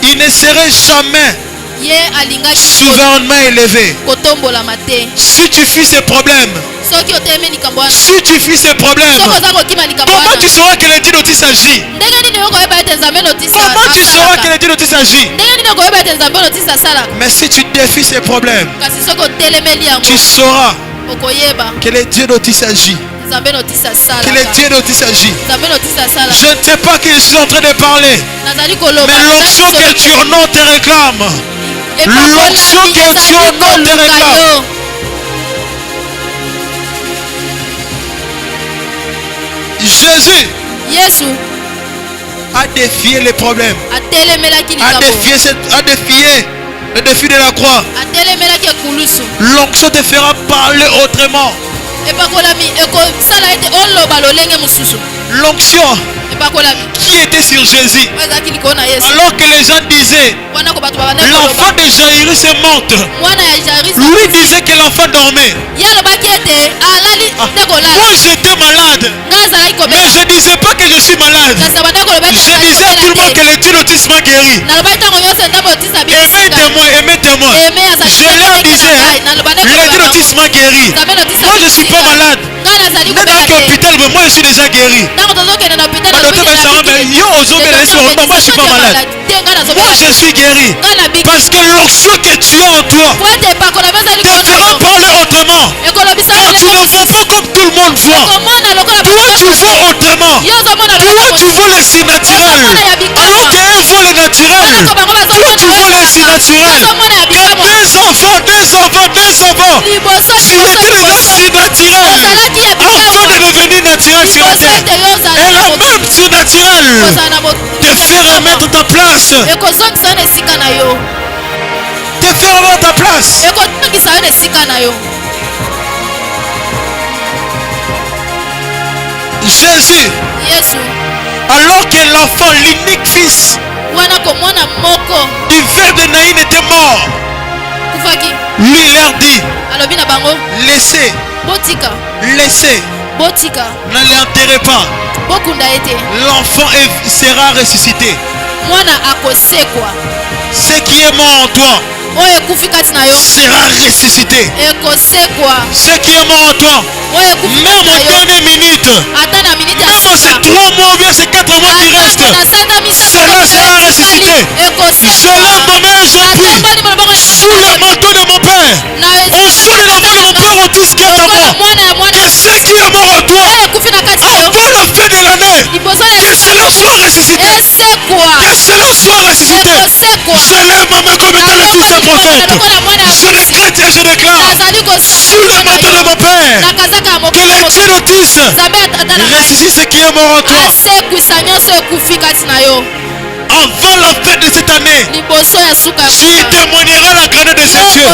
il ne serait jamais souverainement élevé. Si tu fuis ces problèmes, comment tu sauras que le Dieu dont il s'agit? Comment tu sauras que le Dieu dont il s'agit? Mais si tu défies ces problèmes, tu sauras que le Dieu dont il s'agit. Que le Dieu dont il s'agit. Je ne sais pas qui je suis en train de parler, mais l'onction que Dieu au nom te réclame. L'onction que Dieu au nom te réclame. Jésus a défié les problèmes, a défié le défi de la croix. L'onction te fera parler autrement. L'onction qui était sur Jésus, alors que les gens disaient l'enfant de Jairus est morte, lui disait que l'enfant dormait. Moi j'étais malade, mais je ne disais pas que je suis malade. Je disais à tout le monde que le Dieu d'autisme m'a guéri. Aimez-moi. Je leur disais, le Dieu d'autisme m'a guéri. Moi je ne suis pas malade. Moi je suis déjà guéri. Moi je suis pas malade. Moi je suis guéri. Parce que l'onction que tu as en toi te fera parler autrement. Car tu ne vois pas comme tout le monde voit. Toi tu vois autrement. Toi tu vois le surnaturel. Alors qu'eux voient le naturel. Toi tu vois le surnaturel. Que des enfants qui étaient déjà surnaturels afin de devenir naturels sur la terre. Et la même surnaturelle te fait remettre ta place. Te fait remettre ta place. Jésus, alors que l'enfant, l'unique fils du verre de Naïn était mort, lui leur dit, laissez, ne l'enterrez pas, l'enfant sera ressuscité. Ce qui est mort en toi sera ressuscité. Ce qui est mort en toi, même en dernière minute, même ces 3 mois ou bien ces 4 mois qui restent, cela sera ressuscité. Je lève ma main aujourd'hui sous le manteau de mon Père, au sous le manteau de mon Père, on dit ce qui est à moi, que ce qui est mort en toi, avant la fin de l'année, que cela soit ressuscité. Que cela soit ressuscité. Je lève ma main comme étant le fils d'un prophète. Je décrète et je déclare sous le manteau de mon Père que les dieux notice ressuscite ce qui est mort en toi. Avant la fin de cette année, tu témoigneras la grandeur de ce Dieu.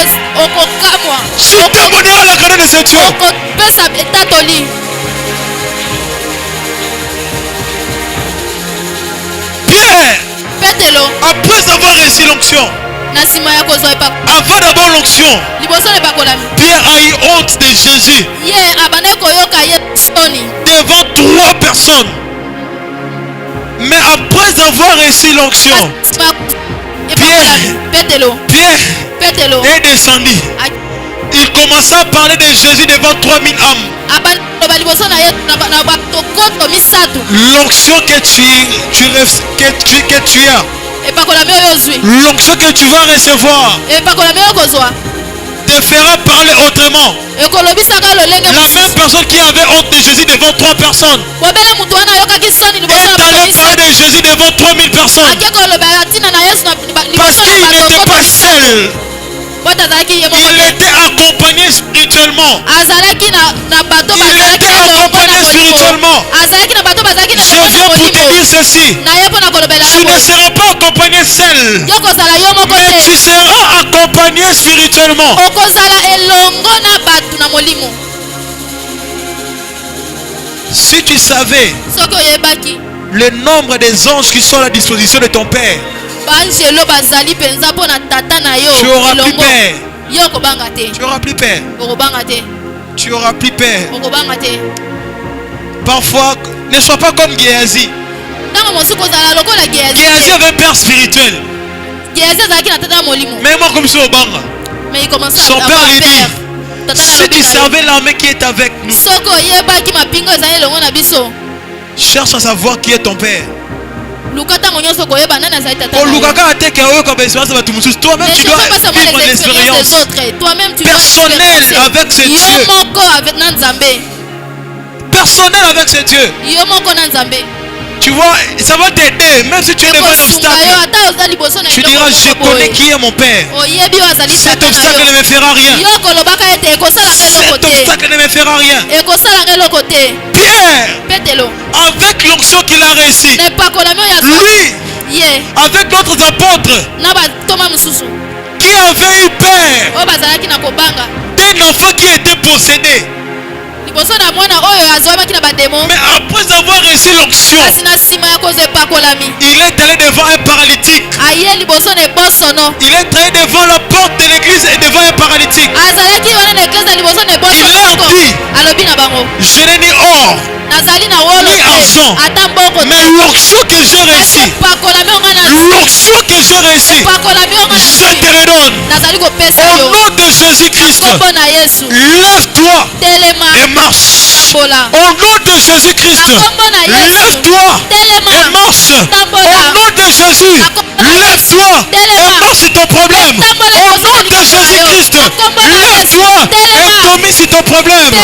Tu témoigneras la grandeur de ce Dieu. Pierre, après avoir reçu l'onction, avant d'avoir l'onction, Pierre a eu honte de Jésus devant 3 personnes. Mais après avoir reçu l'onction, Pierre est descendu. Il commença à parler de Jésus devant 3000 âmes. L'onction que tu as, l'onction que tu vas recevoir, te fera parler autrement. La même personne qui avait honte de Jésus devant 3 personnes est allée parler de Jésus devant 3000 personnes. Parce qu'il n'était pas seul. Il était accompagné spirituellement. Il était accompagné spirituellement. Je viens pour te dire ceci. Tu ne seras pas accompagné seul, mais tu seras accompagné spirituellement. Si tu savais le nombre des anges qui sont à la disposition de ton Père, tu auras plus peur. Tu auras plus peur. Tu auras plus peur. Parfois, ne sois pas comme Géasi. Géasi avait peur spirituelle. Mais moi comme ça au banga. Son père lui dit, si tu savais l'armée qui est avec nous, cherche à savoir qui est ton père. Toi-même tu dois vivre l'expérience personnelle avec ce Dieu. Personnel avec ce Dieu. Tu vois, ça va t'aider. Même si tu es devant un obstacle, tu diras, je connais qui est mon Père. Cet obstacle ne me fera rien. Cet obstacle ne me fera rien. Pierre, avec l'onction qu'il a reçue, lui, avec d'autres apôtres qui avaient eu peur d'un enfant qui était possédé. Mais après avoir reçu l'onction, il est allé devant un paralytique. Il est allé devant la porte de l'église et devant un paralytique. Il leur dit, je n'ai ni or ni argent, mais l'onction que j'ai reçue, l'onction que j'ai reçue, je te redonne. Au nom de Jésus-Christ, lève-toi et marche. Au nom de Jésus-Christ, lève-toi et marche. Au nom de Jésus, lève-toi et marche sur ton problème. Au nom de Jésus-Christ, lève-toi et commets sur ton problème.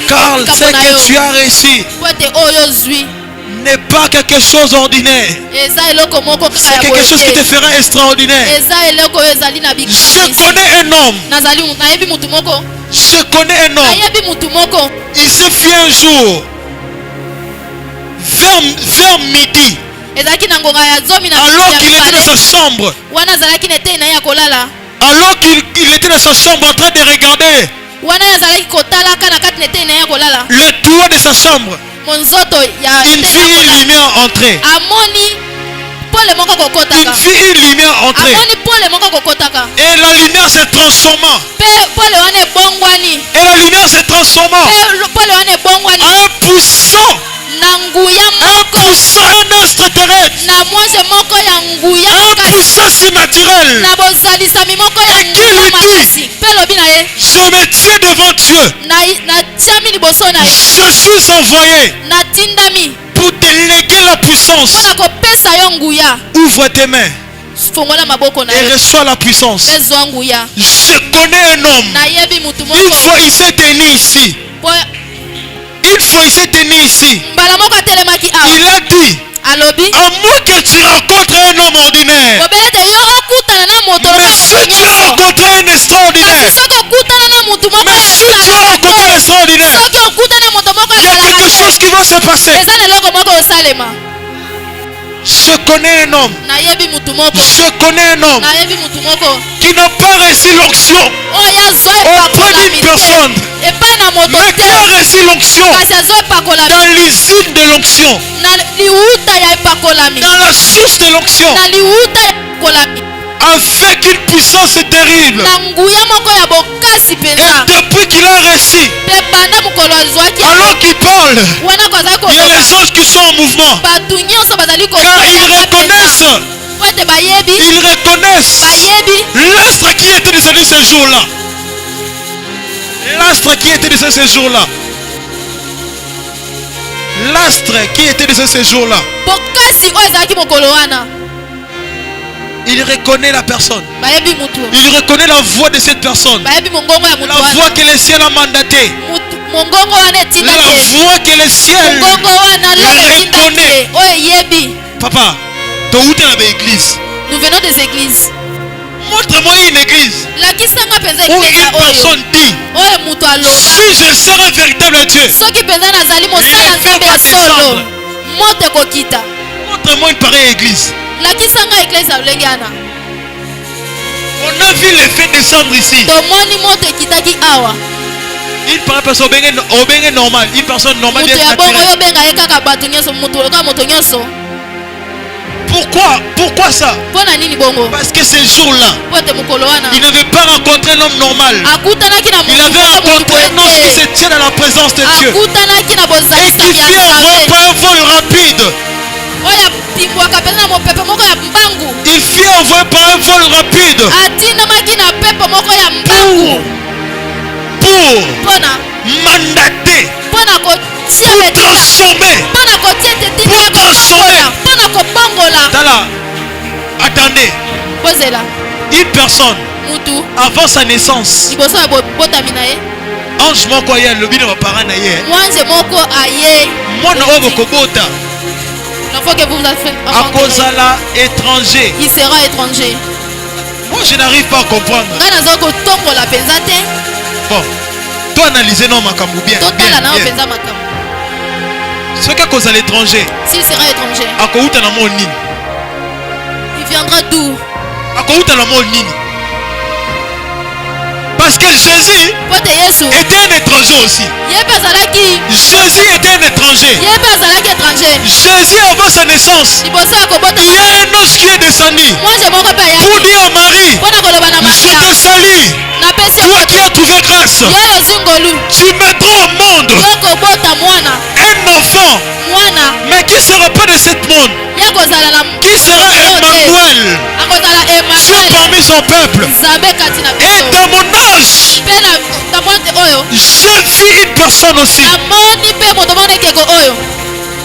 Car ce que tu as reçu n'est pas quelque chose d'ordinaire. C'est quelque chose qui te fera extraordinaire. Je connais un homme. Je connais un homme. Il s'est fait un jour vers midi. Alors qu'il était dans sa chambre. Alors qu'il était dans sa chambre en train de regarder le toit de sa chambre. Une fille, une lumière entrée. Une fille, une lumière entrée. Et la lumière se transforma. Et la lumière se transforma en un puissant. Un extraterrestre. Un puissant surnaturel. Et qui lui dit, je me tiens devant Dieu. Je suis envoyé pour te léguer la puissance. Ouvre tes mains et reçois la puissance. Je connais un homme. Une fois il s'est tenu ici. Une fois il s'est tenu ici. Il a dit, à moins que tu rencontres un homme ordinaire, mais si tu as rencontré un extraordinaire, mais si tu as rencontré un extraordinaire, il y a quelque chose qui va se passer. Je connais un homme. Je connais un homme qui n'a pas reçu l'onction auprès d'une personne, mais qui a reçu l'onction dans l'usine de l'onction, dans la source de l'onction, avec une puissance terrible. Et depuis qu'il a reçu, alors qu'il parle, il y a les anges qui sont en mouvement, car ils reconnaissent l'astre qui était descendu ce jour-là. L'astre qui était descendu ce jour-là. L'astre qui était descendu ce jour-là. Il reconnaît la personne. Il reconnaît la voix de cette personne. La voix que le ciel a mandatée. La voix que le ciel reconnaît. Papa, nous venons des églises. Montre-moi une église où une personne dit, si je serais un véritable Dieu, montre-moi une pareille église. On a vu les faits descendre ici. Une personne normale, une personne normale bien naturelle. Pourquoi ça? Parce que ce jour-là, il n'avait pas rencontré un homme normal. Il avait rencontré un homme qui se tient dans la présence de Dieu et qui vient envoyer par un vol rapide. Il vient envoyer par un vol rapide pour mandater, pour transformer. Tala, attendez. Une personne, avant sa naissance, ange moko aye lobi na parents na ye. Mwana oyo bokobota. L'enfant que vous avez akozala étranger. Il sera étranger. Moi je n'arrive pas à comprendre. Bon, toi analysez non makambu bien. Ce qu'à cause à l'étranger. S'il sera étranger. Akouta na mon nini. Il viendra d'où? Akouta na mon nini. Parce que Jésus était un étranger aussi. Jésus était un étranger. Jésus avant sa naissance, il y a un ange qui est descendu pour dire à Marie, je te salue, toi qui as trouvé grâce, tu mettras au monde un enfant, mais qui ne sera pas de ce monde, qui sera Emmanuel, Dieu parmi son peuple. Et dans mon âge, j'ai vu une personne aussi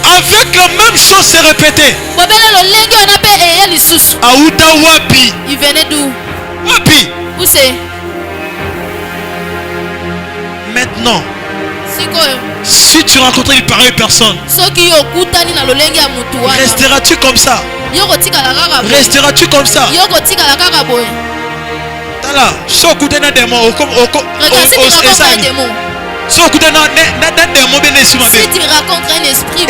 avec la même chose se répéter. Aouda Wapi. Il venait d'où? Wapi. Où c'est? Maintenant, Si tu rencontres une pareille personne, resteras-tu comme ça? Resteras-tu comme ça? Tala, si tu as un démon, si tu rencontres un esprit,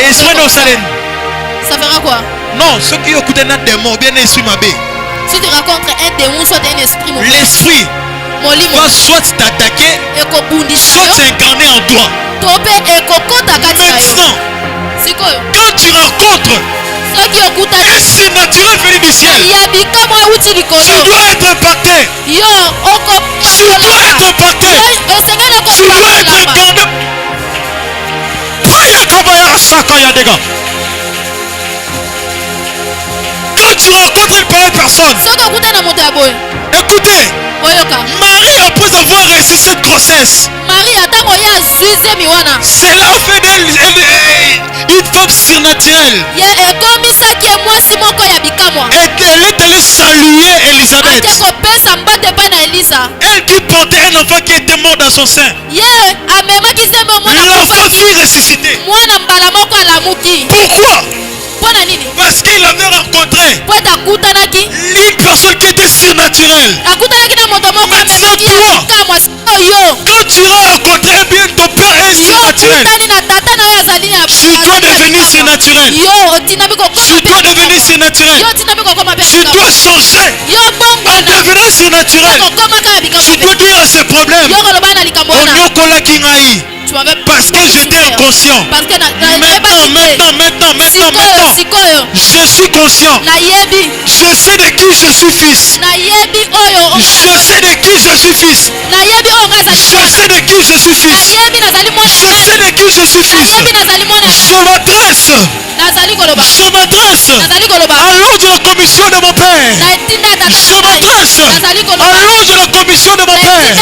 ça fera quoi? Non, ceux qui ont un démon, bien esprit. Si tu rencontres un démon, soit un esprit, l'esprit va soit t'attaquer, soit s'incarner en toi. Maintenant, quand tu rencontres un surnaturel venu du ciel, tu dois être impacté. Tu dois être impacté. Tu dois être incarné. Quand tu rencontres une pareille personne, écoutez, Marie, après avoir réussi cette grossesse, cela fait d'elle une femme surnaturelle. Et elle est allée saluer Elisabeth. Elle qui portait un enfant qui était mort dans son sein. L'enfant fut ressuscité. Pourquoi? Parce qu'il avait rencontré une personne qui était surnaturelle. Maintenant, toi, quand tu as rencontré bien ton père est surnaturel, tu dois devenir surnaturel. Tu dois devenir surnaturel. Tu dois changer en devenant surnaturel. Tu peux dire à ce problème, parce que j'étais inconscient. Maintenant, je suis conscient. Je sais de qui je suis fils. Je sais de qui je suis fils. Je sais de qui je suis fils. Je sais de qui je suis fils. Je m'adresse à l'ordre de la commission de mon père. Je m'adresse à l'ordre de la commission de mon père.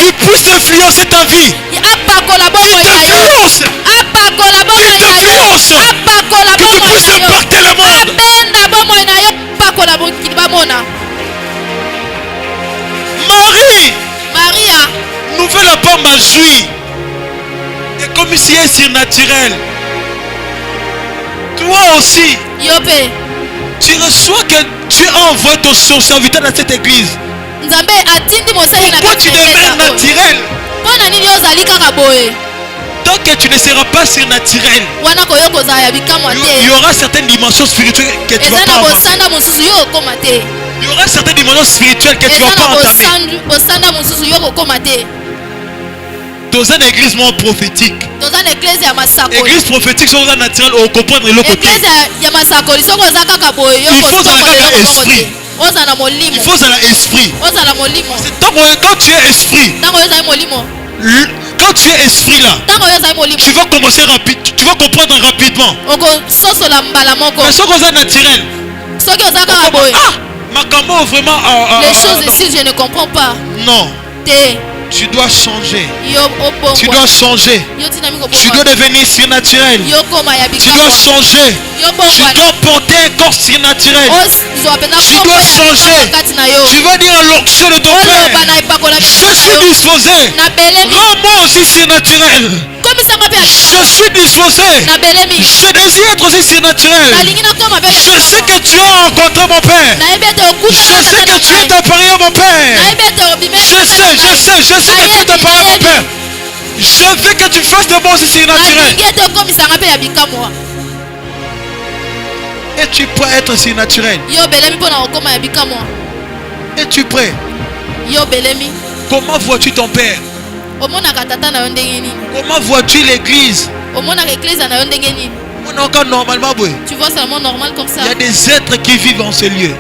Il puisse influencer ta vie. Il t'influence. Que tu puisses impacter le monde. Maria, nouvelle apport m'a joui. Et comme ici est surnaturel, toi aussi, tu reçois que Dieu a envoyé ton serviteur dans cette église. Pourquoi tu deviens naturel? Tant que tu ne seras pas surnaturel, il y aura certaines dimensions spirituelles que tu vas pas avoir. Il y aura certaines dimensions spirituelles que tu vas pas entamer. Dans une église non prophétique. Église prophétique, c'est naturel, on comprend le côté. Il faut dans l'esprit. Il faut dans l'esprit. Quand tu es esprit, quand tu es esprit là, tu vas commencer rapide, tu vas comprendre rapidement. Mais ce qu'on a naturel, Makambo vraiment. Les choses ici, je ne comprends pas. Non. Tu dois changer. Tu dois changer. Tu dois devenir surnaturel. Tu dois changer. Tu dois porter un corps surnaturel. Tu dois changer. Tu vas dire à l'onction de ton père, je suis disposé. Rends-moi aussi surnaturel. Je suis disposé. Je désire être aussi surnaturel. Je sais que tu as rencontré mon père. Je sais que tu es apparu à mon père. Je sais que tu es apparu à mon père. Je veux que tu fasses de moi aussi surnaturel. Es-tu prêt à être surnaturel? Es-tu prêt? Comment vois-tu ton père? Comment vois-tu l'église? Tu vois seulement normal comme ça. Il y a des êtres qui vivent en ce lieu.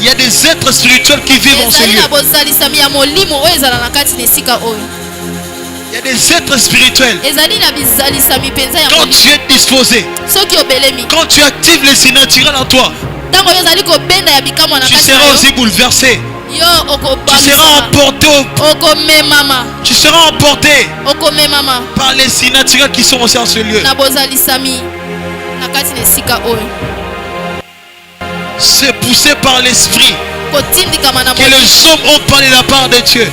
Il y a des êtres spirituels qui vivent en ce lieu. Il y a des êtres spirituels. Quand tu es disposé, quand tu actives les surnaturels en toi, tu seras aussi bouleversé. Tu seras emporté. Tu seras emporté par les surnaturels qui sont aussi en ce lieu. C'est poussé par l'esprit. que les hommes ont parlé de la part de Dieu.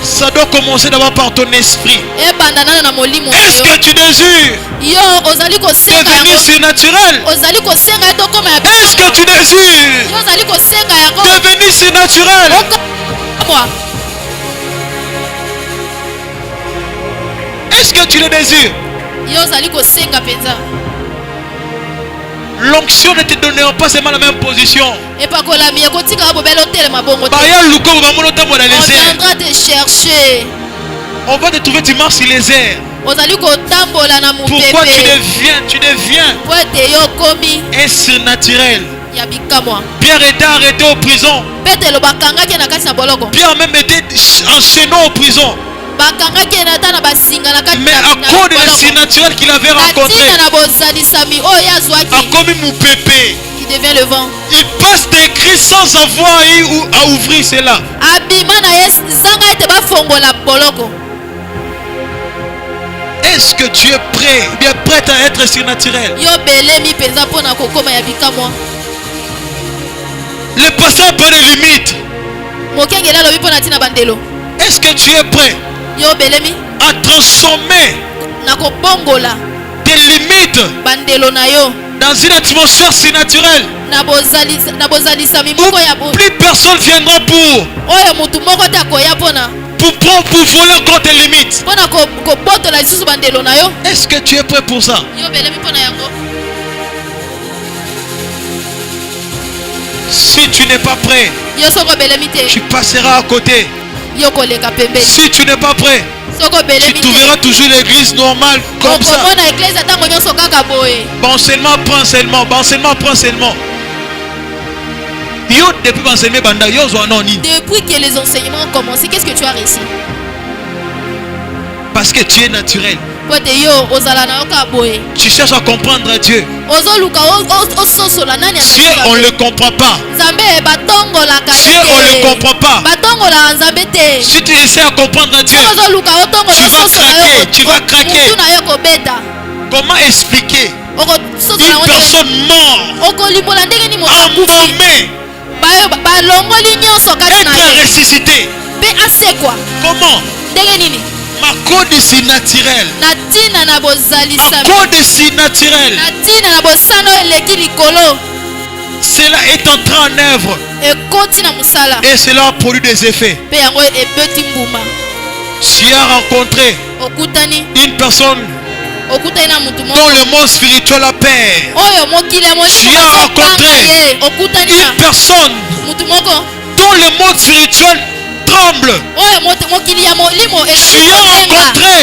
Ça doit commencer d'abord par ton esprit. Est-ce que tu désires devenir surnaturel? Est-ce que tu désires devenir surnaturel? Est-ce que tu le désires? L'onction ne te donnera pas seulement la même position. On viendra te chercher. On va te trouver, tu marches sur les airs. Pourquoi tu deviens un surnaturel? Pierre était arrêté en prison. Pierre même était enchaîné en prison. Mais à cause de la surnaturel qu'il avait rencontré, a commis mon pépé. Il devient le vent. Il passe des cris sans savoir où à ouvrir cela. Est-ce que tu es prêt, bien prête à être surnaturel? Le passage pas de limite. Est-ce que tu es prêt à transformer tes limites dans une atmosphère surnaturelle où plus personne viendra pour voler encore tes limites? Est-ce que tu es prêt pour ça? Si tu n'es pas prêt, tu passeras à côté. Si tu n'es pas prêt, tu trouveras toujours l'église normale comme ça. Bon seulement, prends seulement. Depuis que les enseignements ont commencé, qu'est-ce que tu as réussi? Parce que tu es naturel. Tu cherches à comprendre Dieu. Dieu, on ne le comprend pas. Dieu, on ne le comprend pas. Si tu essaies à comprendre Dieu, tu vas craquer. Comment expliquer une personne morte, embaumée, être ressuscité? Comment? Ma code est naturel. Ma code est naturel. Cela est entré en œuvre. Et cela a produit des effets. Tu as rencontré une personne dont le monde spirituel a peur. Tu as rencontré une personne dont le monde spirituel tremble. Tu as rencontré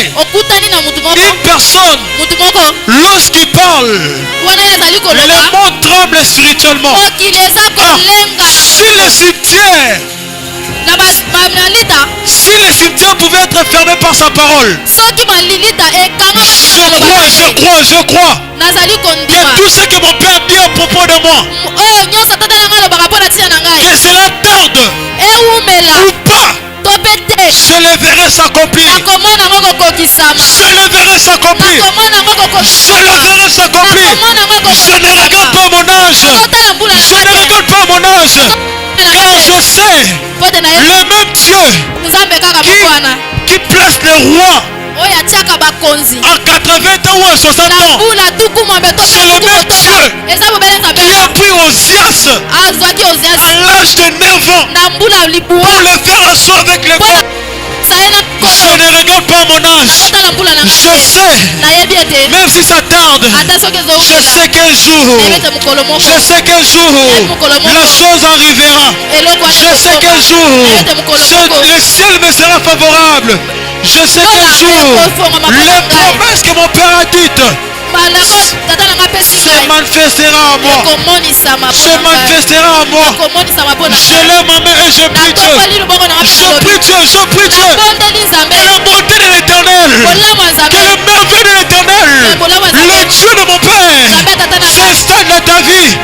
une personne, lorsqu'il parle, le monde tremble spirituellement. Si le cimetière pouvait être fermé par sa parole, je crois que tout ce que mon père dit à propos de moi, que cela tarde ou pas, je le verrai s'accomplir. Je le verrai s'accomplir. Je le verrai s'accomplir. Je ne regarde pas mon âge. Je ne regarde pas mon âge. Car je sais, le même Dieu qui place les rois à 80 ans ou à 60 ans, c'est le même Dieu qui a pris Osias à l'âge de 9 ans pour le faire asseoir avec les corps. Je ne regarde pas mon âge. Je sais, même si ça tarde, je sais qu'un jour, la chose arrivera. Je sais qu'un jour, le ciel me sera favorable. Je sais qu'un jour, les promesses que mon père a dites se manifestera à moi. Se manifestera à moi. Je lève ma main et je prie Dieu. Je prie Dieu, je prie Dieu. Que la bonté de l'Éternel, que le merveille de l'Éternel, le Dieu de mon Père, s'installe dans ta vie.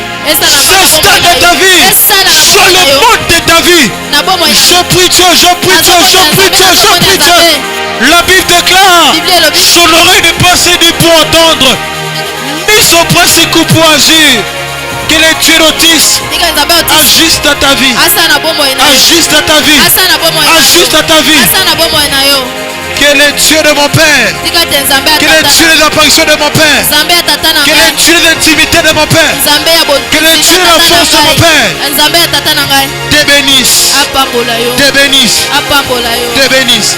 S'installe dans ta vie. Sur le monde de ta vie. Je prie Dieu, je prie Dieu, je prie Dieu, je prie Dieu. La Bible déclare, son oreille n'est pas séduite pour entendre, ni son bras s'écoute pour agir. Que le Dieu d'Otis agisse dans ta vie. Agisse dans ta vie. Agisse dans ta vie. Que le Dieu de mon Père, que le Dieu des apparitions de mon Père, que le Dieu de l'intimité de mon Père, que le Dieu de la force de mon Père te bénisse, te bénisse, te bénisse.